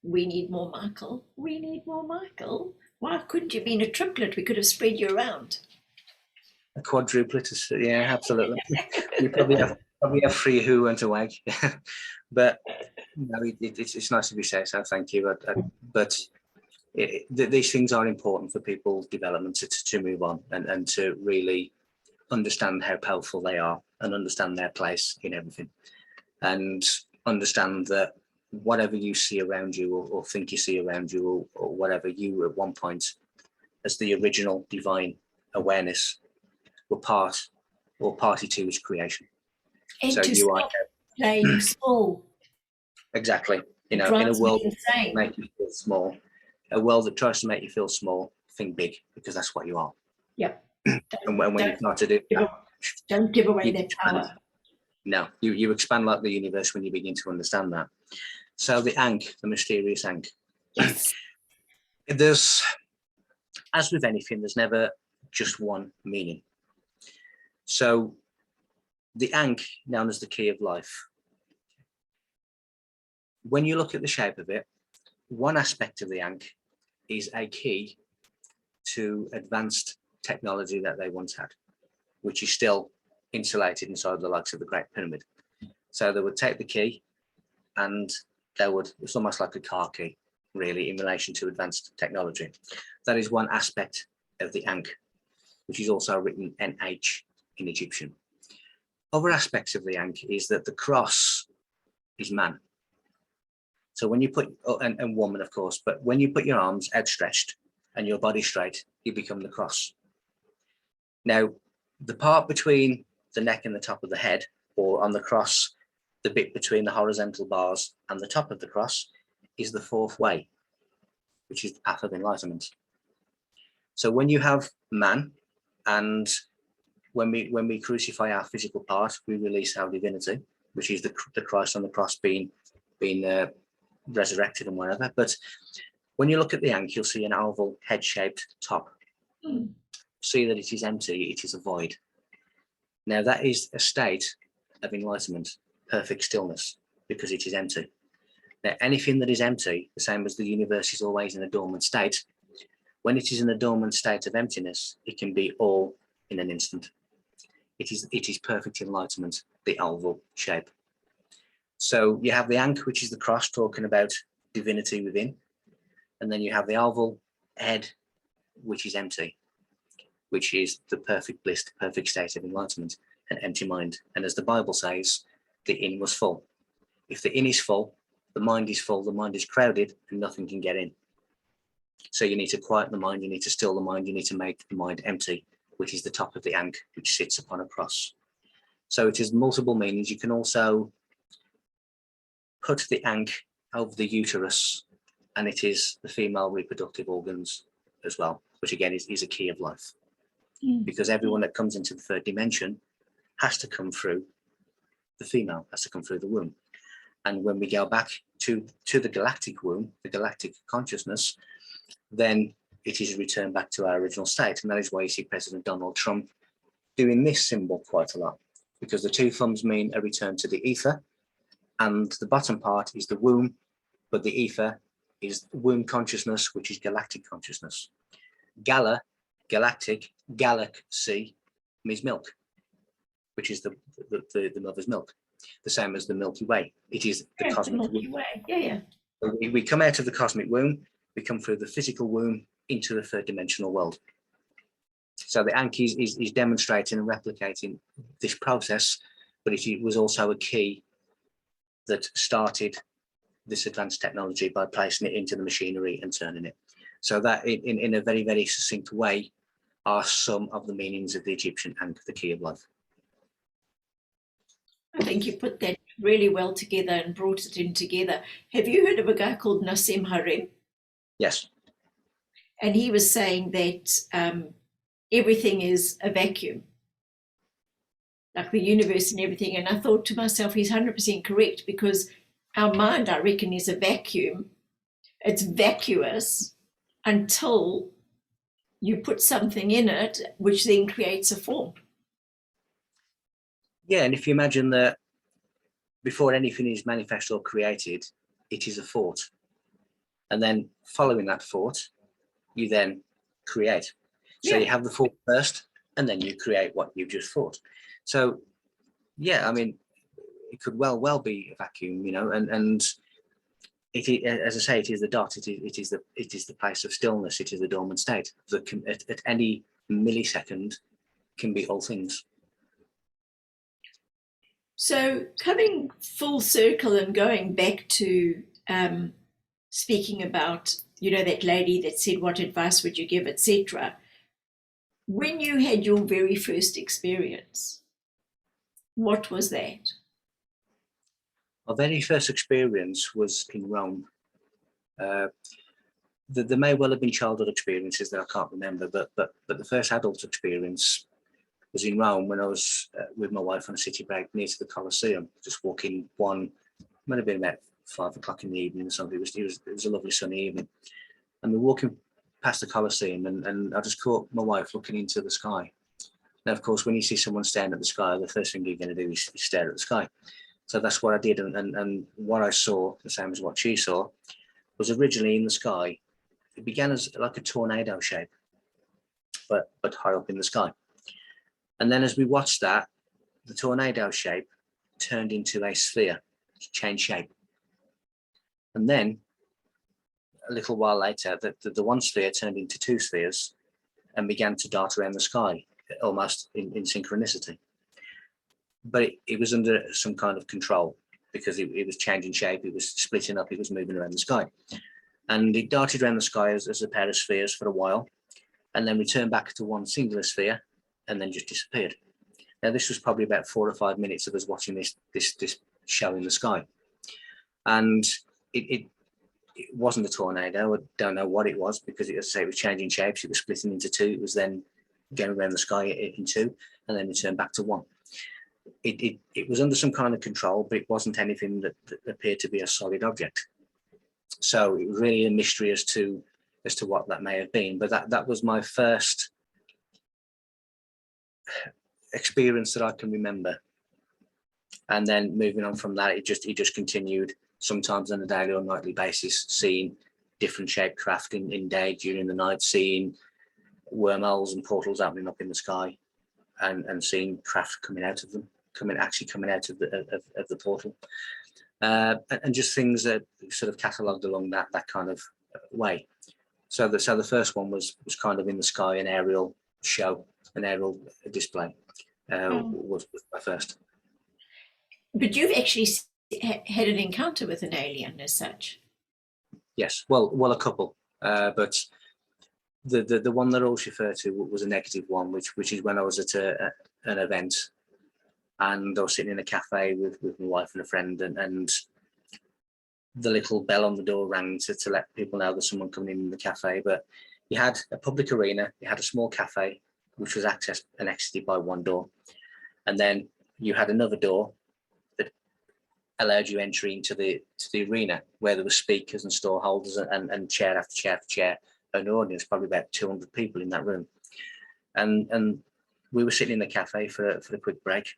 we need more Michael. We need more Michael. Why couldn't you have been a triplet? We could have spread you around. A quadruplet, yeah, absolutely. You probably have 3 who weren't awake. But you know, it's nice to be said, so thank you. But these things are important for people's development to move on and to really understand how powerful they are and understand their place in everything, and understand that whatever you see around you or think you see around you or whatever, you at one point as the original divine awareness were part or party to its creation. And So to you are stop playing small. exactly, you know, in a Drives me world that insane. makes you feel small, a world that tries to make you feel small, think big, because that's what you are. Yep. And when you start to do that, Don't give away you that expand. power. No, you expand like the universe when you begin to understand that. So the Ankh, the mysterious Ankh. Yes. There's, as with anything, there's never just one meaning. So the Ankh, known as the key of life, when you look at the shape of it, one aspect of the Ankh is a key to advanced technology that they once had, which is still insulated inside the likes of the Great Pyramid. So they would take the key and they would, it's almost like a car key, really, in relation to advanced technology. That is one aspect of the Ankh, which is also written NH in Egyptian. Other aspects of the Ankh is that the cross is man. So when you put, and woman, of course, but when you put your arms outstretched and your body straight, you become the cross. Now, the part between the neck and the top of the head, or on the cross, the bit between the horizontal bars and the top of the cross, is the fourth way, which is the path of enlightenment. So when you have man, and when we crucify our physical part, we release our divinity, which is the Christ on the cross being resurrected and whatever. But when you look at the Ankh, you'll see an oval head-shaped top. See that it is empty, it is a void. Now that is a state of enlightenment, perfect stillness, because it is empty. Now anything that is empty, the same as the universe is always in a dormant state, when it is in a dormant state of emptiness, it can be all in an instant. It is perfect enlightenment, the oval shape. So you have the Ankh, which is the cross, talking about divinity within. And then you have the oval head, which is empty, which is the perfect bliss, the perfect state of enlightenment, an empty mind. And as the Bible says, the inn was full. If the inn is full, the mind is full, the mind is crowded, and nothing can get in. So you need to quiet the mind, you need to still the mind, you need to make the mind empty, which is the top of the Ankh, which sits upon a cross. So it has multiple meanings. You can also put the Ankh over the uterus, and it is the female reproductive organs as well, which again is a key of life. Because everyone that comes into the third dimension has to come through the female, has to come through the womb. And when we go back to the galactic womb, the galactic consciousness, then it is returned back to our original state. And that is why you see President Donald Trump doing this symbol quite a lot. because the two thumbs mean a return to the ether, and the bottom part is the womb, but the ether is womb consciousness, which is galactic consciousness. Gala, galactic, galaxy means milk, which is the mother's milk, the same as the Milky Way. It is the cosmic Milky Way. Yeah. So we come out of the cosmic womb, we come through the physical womb into the third dimensional world. So the Ankh is demonstrating and replicating this process, but it was also a key that started this advanced technology by placing it into the machinery and turning it. So that in a very, very succinct way are some of the meanings of the Egyptian Ankh, the key of life. I think you put that really well together and brought it in together. Have you heard of a guy called Nassim Harem? Yes. And he was saying that everything is a vacuum, like the universe and everything. And I thought to myself, he's 100% correct, because our mind, I reckon, is a vacuum. It's vacuous until you put something in it, which then creates a form. Yeah, and if you imagine that before anything is manifest or created, it is a thought. And then following that thought, you then create. So you have the thought first, and then you create what you've just thought. So, yeah, I mean, it could well be a vacuum, you know, and it, as I say, it is the dot. It is the place of stillness. It is the dormant state that can, at any millisecond, can be all things. So coming full circle and going back to speaking about, you know, that lady that said, what advice would you give, etc. When you had your very first experience, what was that? My very first experience was in Rome. There may well have been childhood experiences that I can't remember, but the first adult experience was in Rome when I was with my wife on a city break near to the Colosseum, just walking might have been about 5 o'clock in the evening or something. It was a lovely sunny evening. And we're walking past the Colosseum, and I just caught my wife looking into the sky. Now, of course, when you see someone staring at the sky, the first thing you're going to do is stare at the sky. So that's what I did. And what I saw, the same as what she saw, was originally in the sky. It began as like a tornado shape, but high up in the sky. And then as we watched that, the tornado shape turned into a sphere, changed shape. And then a little while later, the one sphere turned into 2 spheres and began to dart around the sky, almost in synchronicity. But it was under some kind of control, because it was changing shape, it was splitting up, it was moving around the sky. And it darted around the sky as a pair of spheres for a while, and then returned back to one singular sphere, and then just disappeared. Now, this was probably about 4 or 5 minutes of us watching this show in the sky. And it wasn't a tornado. I don't know what it was, because it, as I say, it was changing shapes. It was splitting into 2. It was then going around the sky in 2, and then returned back to 1. It was under some kind of control, but it wasn't anything that appeared to be a solid object. So it was really a mystery as to what that may have been. But that was my first experience that I can remember. And then moving on from that, it just continued, sometimes on a daily or nightly basis, seeing different shaped craft in day, during the night, seeing wormholes and portals opening up in the sky, and seeing craft coming out of them, coming out of the portal, and just things that sort of catalogued along that kind of way. So the first one was kind of in the sky, an aerial show, an aerial display was my first. But you've actually had an encounter with an alien as such. Yes, well, a couple, but the one that I always refer to was a negative one, which is when I was at an event, and I was sitting in a cafe with my wife and a friend, and the little bell on the door rang to let people know there's someone coming in the cafe. But you had a public arena, you had a small cafe, which was accessed and exited by one door, and then you had another door that allowed you entry into the arena, where there were speakers and store holders and chair after chair after chair, an audience, probably about 200 people in that room. And we were sitting in the cafe for a quick break,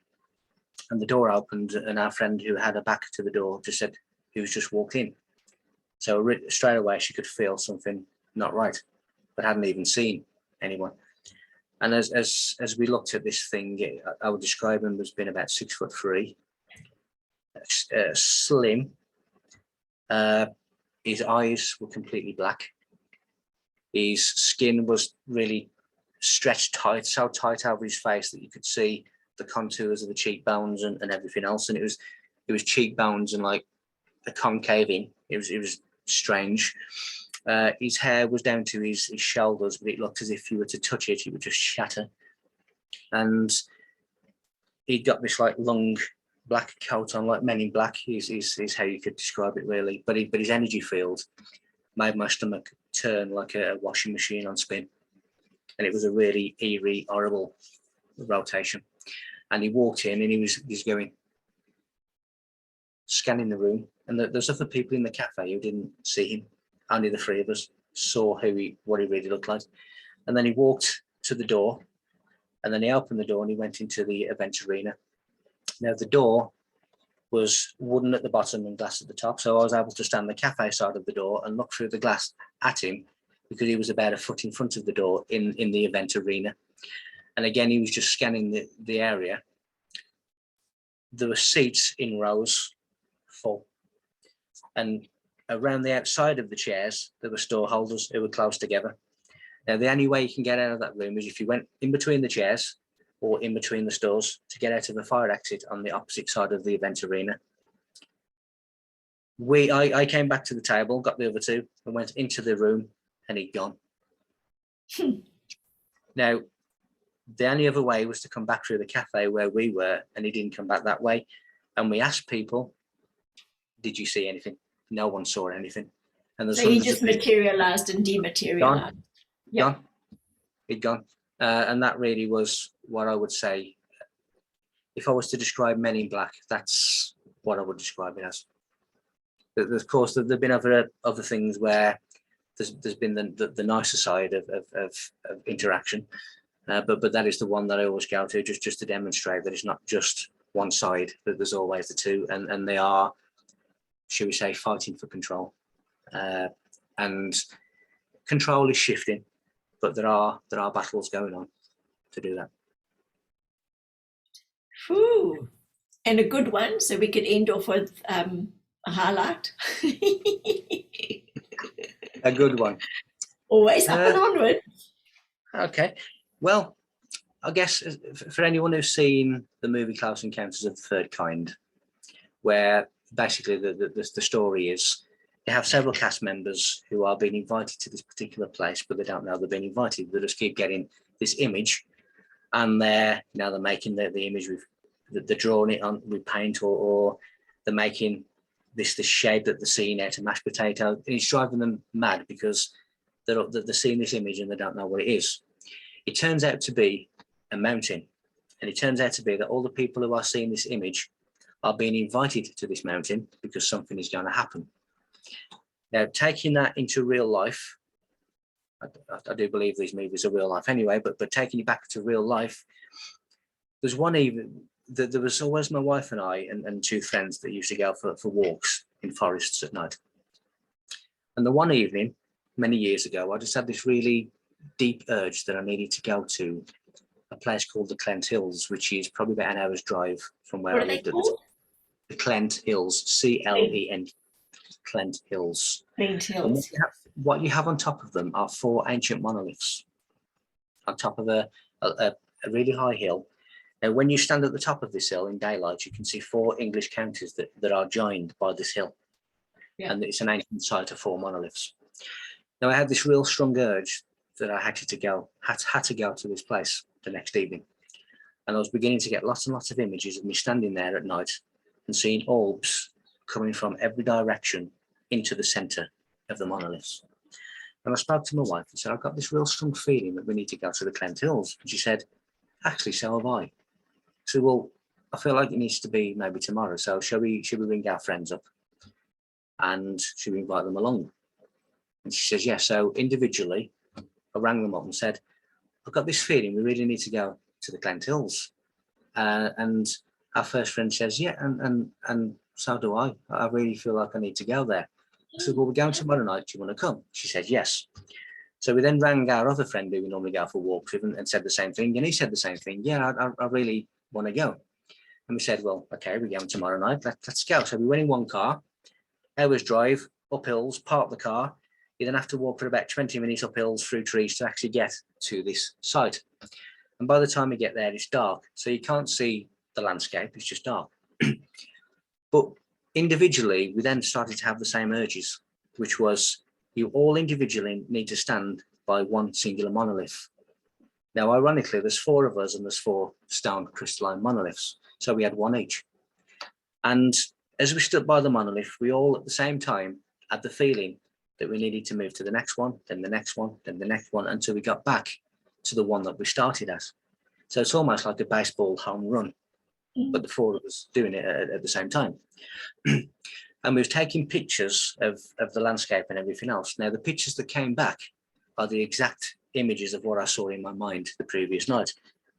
and the door opened, and our friend who had her back to the door just said, "Who's just walked in?" So straight away she could feel something not right, but hadn't even seen anyone. And as we looked at this thing, I would describe him as being about 6'3", slim. His eyes were completely black. His skin was really stretched tight, so tight over his face that you could see the contours of the cheekbones and everything else. And it was cheekbones and like a concave in. It was strange. His hair was down to his shoulders, but it looked as if you were to touch it, it would just shatter. And he'd got this like long black coat on, like Men in Black is how you could describe it really. But his energy field made my stomach turn like a washing machine on spin. And it was a really eerie, horrible rotation. And he walked in and he was going, scanning the room. And there's other people in the cafe who didn't see him. Only the three of us saw what he really looked like. And then he walked to the door, and then he opened the door and he went into the event arena. Now the door was wooden at the bottom and glass at the top, so I was able to stand the cafe side of the door and look through the glass at him, because he was about a foot in front of the door in the event arena. And again, he was just scanning the area. There were seats in rows full, and around the outside of the chairs, there were store holders who were close together. Now, the only way you can get out of that room is if you went in between the chairs or in between the stores to get out of the fire exit on the opposite side of the event arena. I came back to the table, got the other two, and went into the room, and he'd gone. Now, the only other way was to come back through the cafe where we were, and he didn't come back that way. And we asked people, did you see anything? No one saw anything. And so he just materialized and dematerialized. Gone. He'd gone. And that really was what I would say. If I was to describe Men in Black, that's what I would describe it as. Of course, there have been other things where there's been the nicer side of interaction. But that is the one that I always go to, just to demonstrate that it's not just one side, that there's always the two, and they are, shall we say, fighting for control. And control is shifting, but there are battles going on to do that. Whew. And a good one, so we could end off with a highlight. A good one. Always up and onward. Okay. Well, I guess for anyone who's seen the movie Close Encounters of the Third Kind, where basically the story is they have several cast members who are being invited to this particular place, but they don't know they're being invited. They just keep getting this image, and they're making the image with they're drawing it on with paint, or they're making this shape that they're seeing out of mashed potato, and it's driving them mad because they're seeing this image and they don't know what it is. It turns out to be a mountain, and it turns out to be that all the people who are seeing this image are being invited to this mountain because something is going to happen. Now, taking that into real life, I do believe these movies are real life anyway, but taking it back to real life, there's one even, there was always my wife and I and two friends that used to go for walks in forests at night. And the one evening, many years ago, I just had this really deep urge that I needed to go to a place called the Clent Hills, which is probably about an hour's drive from where I lived at the time. The Clent Hills, C-L-E-N, Clent Hills. Clent Hills. What you have on top of them are four ancient monoliths on top of a really high hill. Now, when you stand at the top of this hill in daylight, you can see four English counties that are joined by this hill. Yeah. And it's an ancient site of four monoliths. Now, I had this real strong urge that I had to go to this place the next evening. And I was beginning to get lots and lots of images of me standing there at night and seeing orbs coming from every direction into the center of the monoliths. And I spoke to my wife and said, I've got this real strong feeling that we need to go to the Clent Hills. And she said, actually, so have I. So, well, I feel like it needs to be maybe tomorrow. So shall we ring our friends up and should we invite them along? And she says, yeah. So individually, I rang them up and said, I've got this feeling we really need to go to the Clent Hills. And our first friend says, yeah, and so do I. I really feel like I need to go there. I said, well, we're going tomorrow night. Do you want to come? She said, yes. So we then rang our other friend who we normally go for walks with and said the same thing. And he said the same thing. Yeah, I really want to go. And we said, well, okay, we're going tomorrow night. Let's go. So we went in one car, hours drive, up hills, park the car. You then have to walk for about 20 minutes up hills through trees to actually get to this site. And by the time we get there, it's dark. So you can't see the landscape. It's just dark. But individually, we then started to have the same urges, which was you all individually need to stand by one singular monolith. Now, ironically, there's 4 of us and there's 4 stone crystalline monoliths. So we had one each. And as we stood by the monolith, we all at the same time had the feeling that we needed to move to the next one, then the next one, then the next one, until we got back to the one that we started at. So it's almost like a baseball home run, but the 4 of us doing it at the same time. And we was taking pictures of the landscape and everything else. Now, the pictures that came back are the exact images of what I saw in my mind the previous night,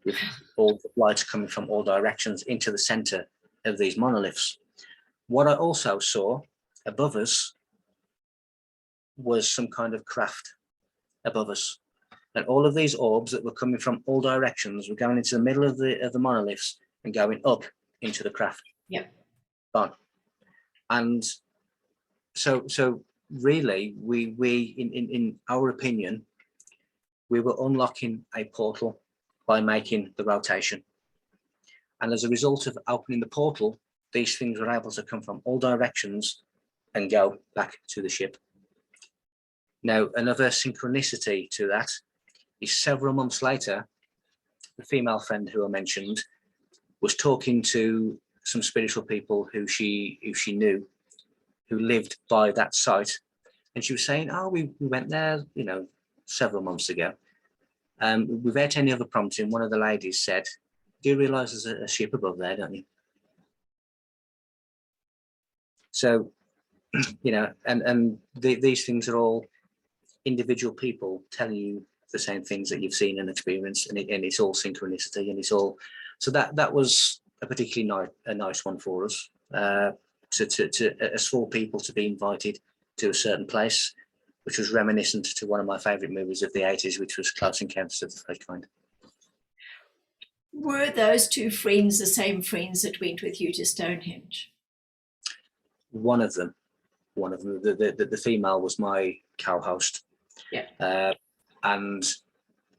with all the lights coming from all directions into the center of these monoliths. What I also saw above us was some kind of craft above us. And all of these orbs that were coming from all directions were going into the middle of the monoliths and going up into the craft. Yeah. Gone. And so really, we in our opinion, we were unlocking a portal by making the rotation. And as a result of opening the portal, these things were able to come from all directions and go back to the ship. Now, another synchronicity to that is several months later, the female friend who I mentioned was talking to some spiritual people who she knew, who lived by that site. And she was saying, oh, we went there, you know, several months ago. Without any other prompting, one of the ladies said, do you realize there's a ship above there, don't you? So, you know, and these things are all individual people telling you the same things that you've seen and experienced, and it's all synchronicity, and it's all. So that was a particularly nice one for us, to as 4 people to be invited to a certain place, which was reminiscent to one of my favourite movies of the 80s, which was Close Encounters of the Third Kind. Were those 2 friends the same friends that went with you to Stonehenge? One of them, the female was my co-host. Yeah. And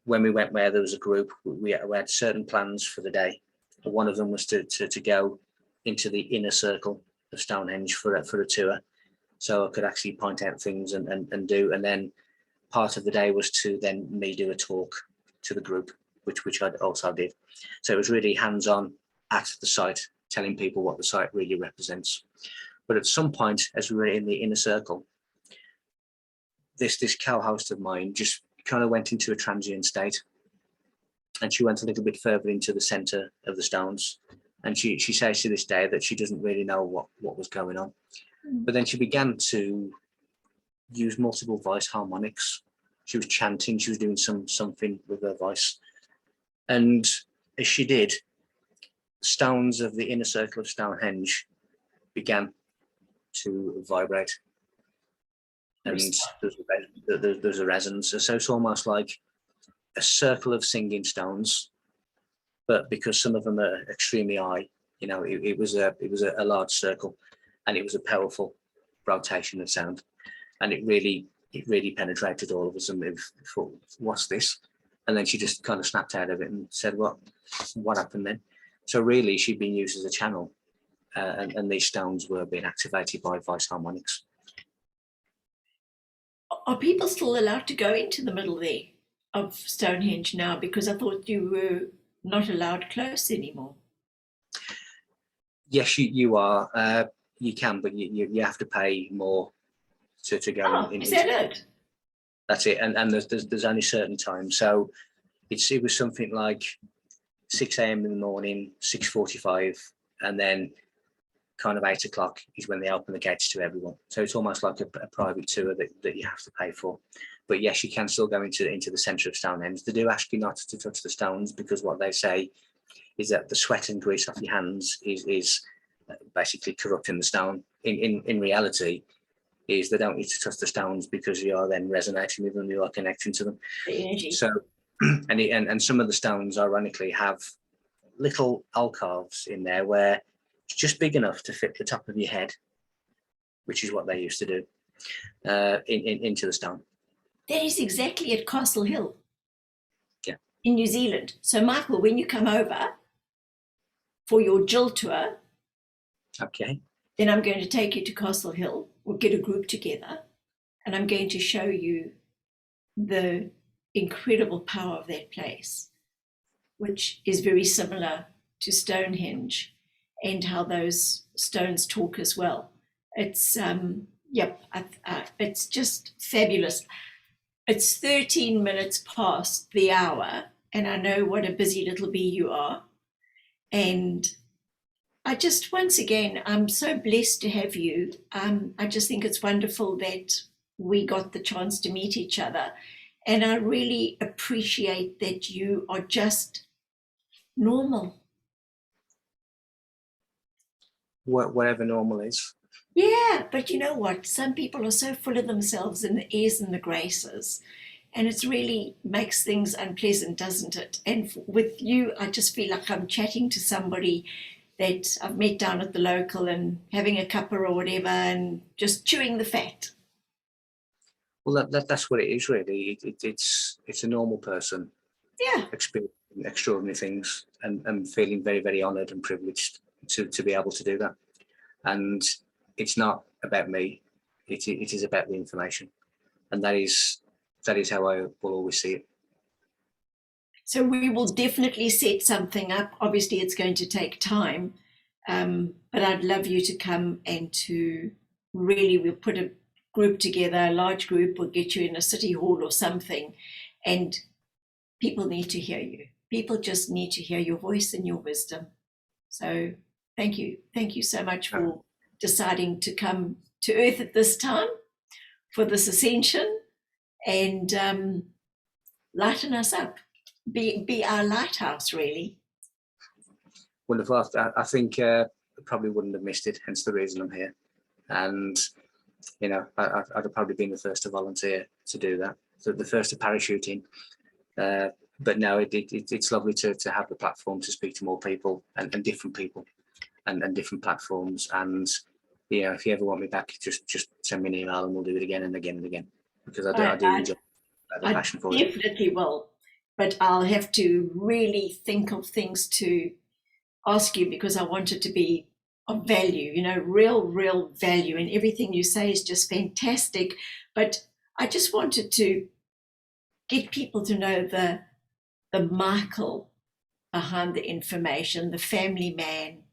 when we went there was a group, we had certain plans for the day. One of them was to go into the inner circle of Stonehenge for a tour, so I could actually point out things and do. And then part of the day was to then me do a talk to the group, which I also did. So it was really hands-on at the site, telling people what the site really represents. But at some point, as we were in the inner circle, this co-host of mine just kind of went into a transient state, and she went a little bit further into the center of the stones. And she says to this day that she doesn't really know what was going on. But then she began to use multiple voice harmonics. She was chanting, she was doing something with her voice. And as she did, stones of the inner circle of Stonehenge began to vibrate. And there's a resonance. So it's almost like a circle of singing stones, but because some of them are extremely high, you know, it was a large circle, and it was a powerful rotation of sound, and it really penetrated all of us, and we thought, what's this? And then she just kind of snapped out of it and said, what happened then? So really, she'd been used as a channel, and these stones were being activated by voice harmonics. Are people still allowed to go into the middle there of Stonehenge now? Because I thought you were not allowed close anymore. Yes, you are. You can, but you have to pay more to go in. Is that it? That's it. And there's only certain times. So it was something like 6 a.m. in the morning, 6:45, and then kind of 8 o'clock is when they open the gates to everyone. So it's almost like a private tour that you have to pay for. But yes, you can still go into the centre of Stonehenge. They do ask you not to touch the stones, because what they say is that the sweat and grease off your hands is basically corrupting the stone. In reality, is they don't need to touch the stones because you are then resonating with them, you are connecting to them. The energy. So, and some of the stones, ironically, have little alcoves in there where it's just big enough to fit the top of your head, which is what they used to do, into the stone. That is exactly at Castle Hill. Yeah. In New Zealand. So, Michael, when you come over for your Jill tour, Okay. then I'm going to take you to Castle Hill. We'll get a group together, and I'm going to show you the incredible power of that place, which is very similar to Stonehenge and how those stones talk as well. It's it's just fabulous. It's 13 minutes past the hour, and I know what a busy little bee you are. And I just, once again, I'm so blessed to have you. I just think it's wonderful that we got the chance to meet each other. And I really appreciate that you are just normal. Whatever normal is. Yeah, but you know what? Some people are so full of themselves in the airs and the graces. And it really makes things unpleasant, doesn't it? And with you, I just feel like I'm chatting to somebody that I've met down at the local and having a cuppa or whatever and just chewing the fat. Well, that's what it is, really. It's a normal person. Yeah. Experiencing extraordinary things and feeling very, very honoured and privileged to be able to do that. And it's not about me. It is about the information. And that is how I will always see it. So we will definitely set something up. Obviously, it's going to take time, but I'd love you to come and to really, we'll put a group together, a large group. We'll get you in a city hall or something, and people need to hear you. People just need to hear your voice and your wisdom. So thank you. Thank you so much for deciding to come to Earth at this time for this ascension and lighten us up. Be our lighthouse, really. Wonderful. I think I probably wouldn't have missed it, hence the reason I'm here. And, you know, I'd have probably been the first to volunteer to do that, so the first to parachuting. But no, it's lovely to have the platform to speak to more people and different people and different platforms. And, you know, if you ever want me back, just send me an email and we'll do it again and again and again, because I do enjoy the passion for it. I definitely will. But I'll have to really think of things to ask you because I want it to be of value, you know, real value. And everything you say is just fantastic. But I just wanted to get people to know the Michael behind the information, the family man,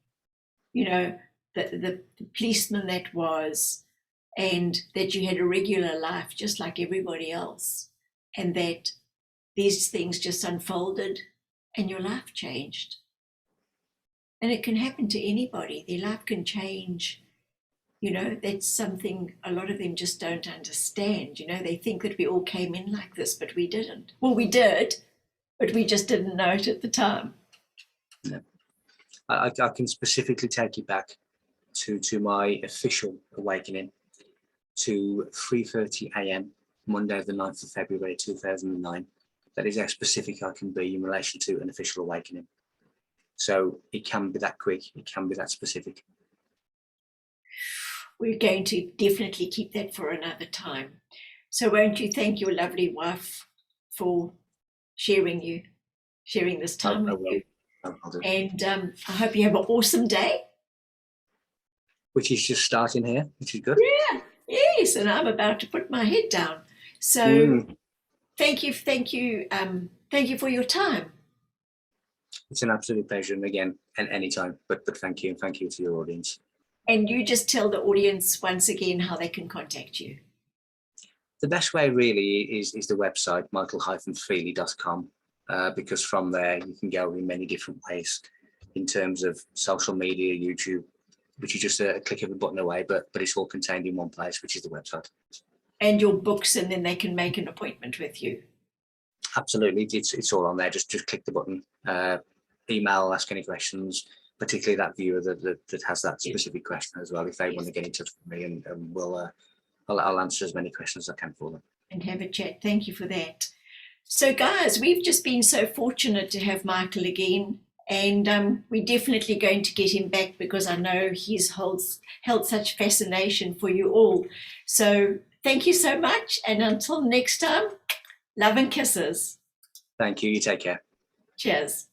you know, the policeman that was, and that you had a regular life just like everybody else, and that these things just unfolded and your life changed. And it can happen to anybody. Their life can change. You know, that's something a lot of them just don't understand. You know, they think that we all came in like this, but we didn't. Well, we did, but we just didn't know it at the time. No. I can specifically take you back to my official awakening to 3:30 a.m. Monday the 9th of February 2009. That is how specific I can be in relation to an official awakening. So it can be that quick, it can be that specific. We're going to definitely keep that for another time. So won't you thank your lovely wife for sharing this time with you? I'll do. And I hope you have an awesome day. Which is just starting here, which is good. Yeah, yes, and I'm about to put my head down. So thank you for your time. It's an absolute pleasure, and again, any time. But thank you, and thank you to your audience. And you just tell the audience once again how they can contact you. The best way really is the website, michael-feeley.com, because from there you can go in many different ways in terms of social media, YouTube, which is just a click of a button away, but it's all contained in one place, which is the website. And your books, and then they can make an appointment with you. Absolutely, it's all on there. Just click the button. email, ask any questions, particularly that viewer that has that specific question as well. If they want to get in touch with me, and I'll answer as many questions as I can for them. And have a chat. Thank you for that. So guys, we've just been so fortunate to have Michael again, and we're definitely going to get him back because I know he's held such fascination for you all. So thank you so much, and until next time, love and kisses. Thank you. You take care. Cheers.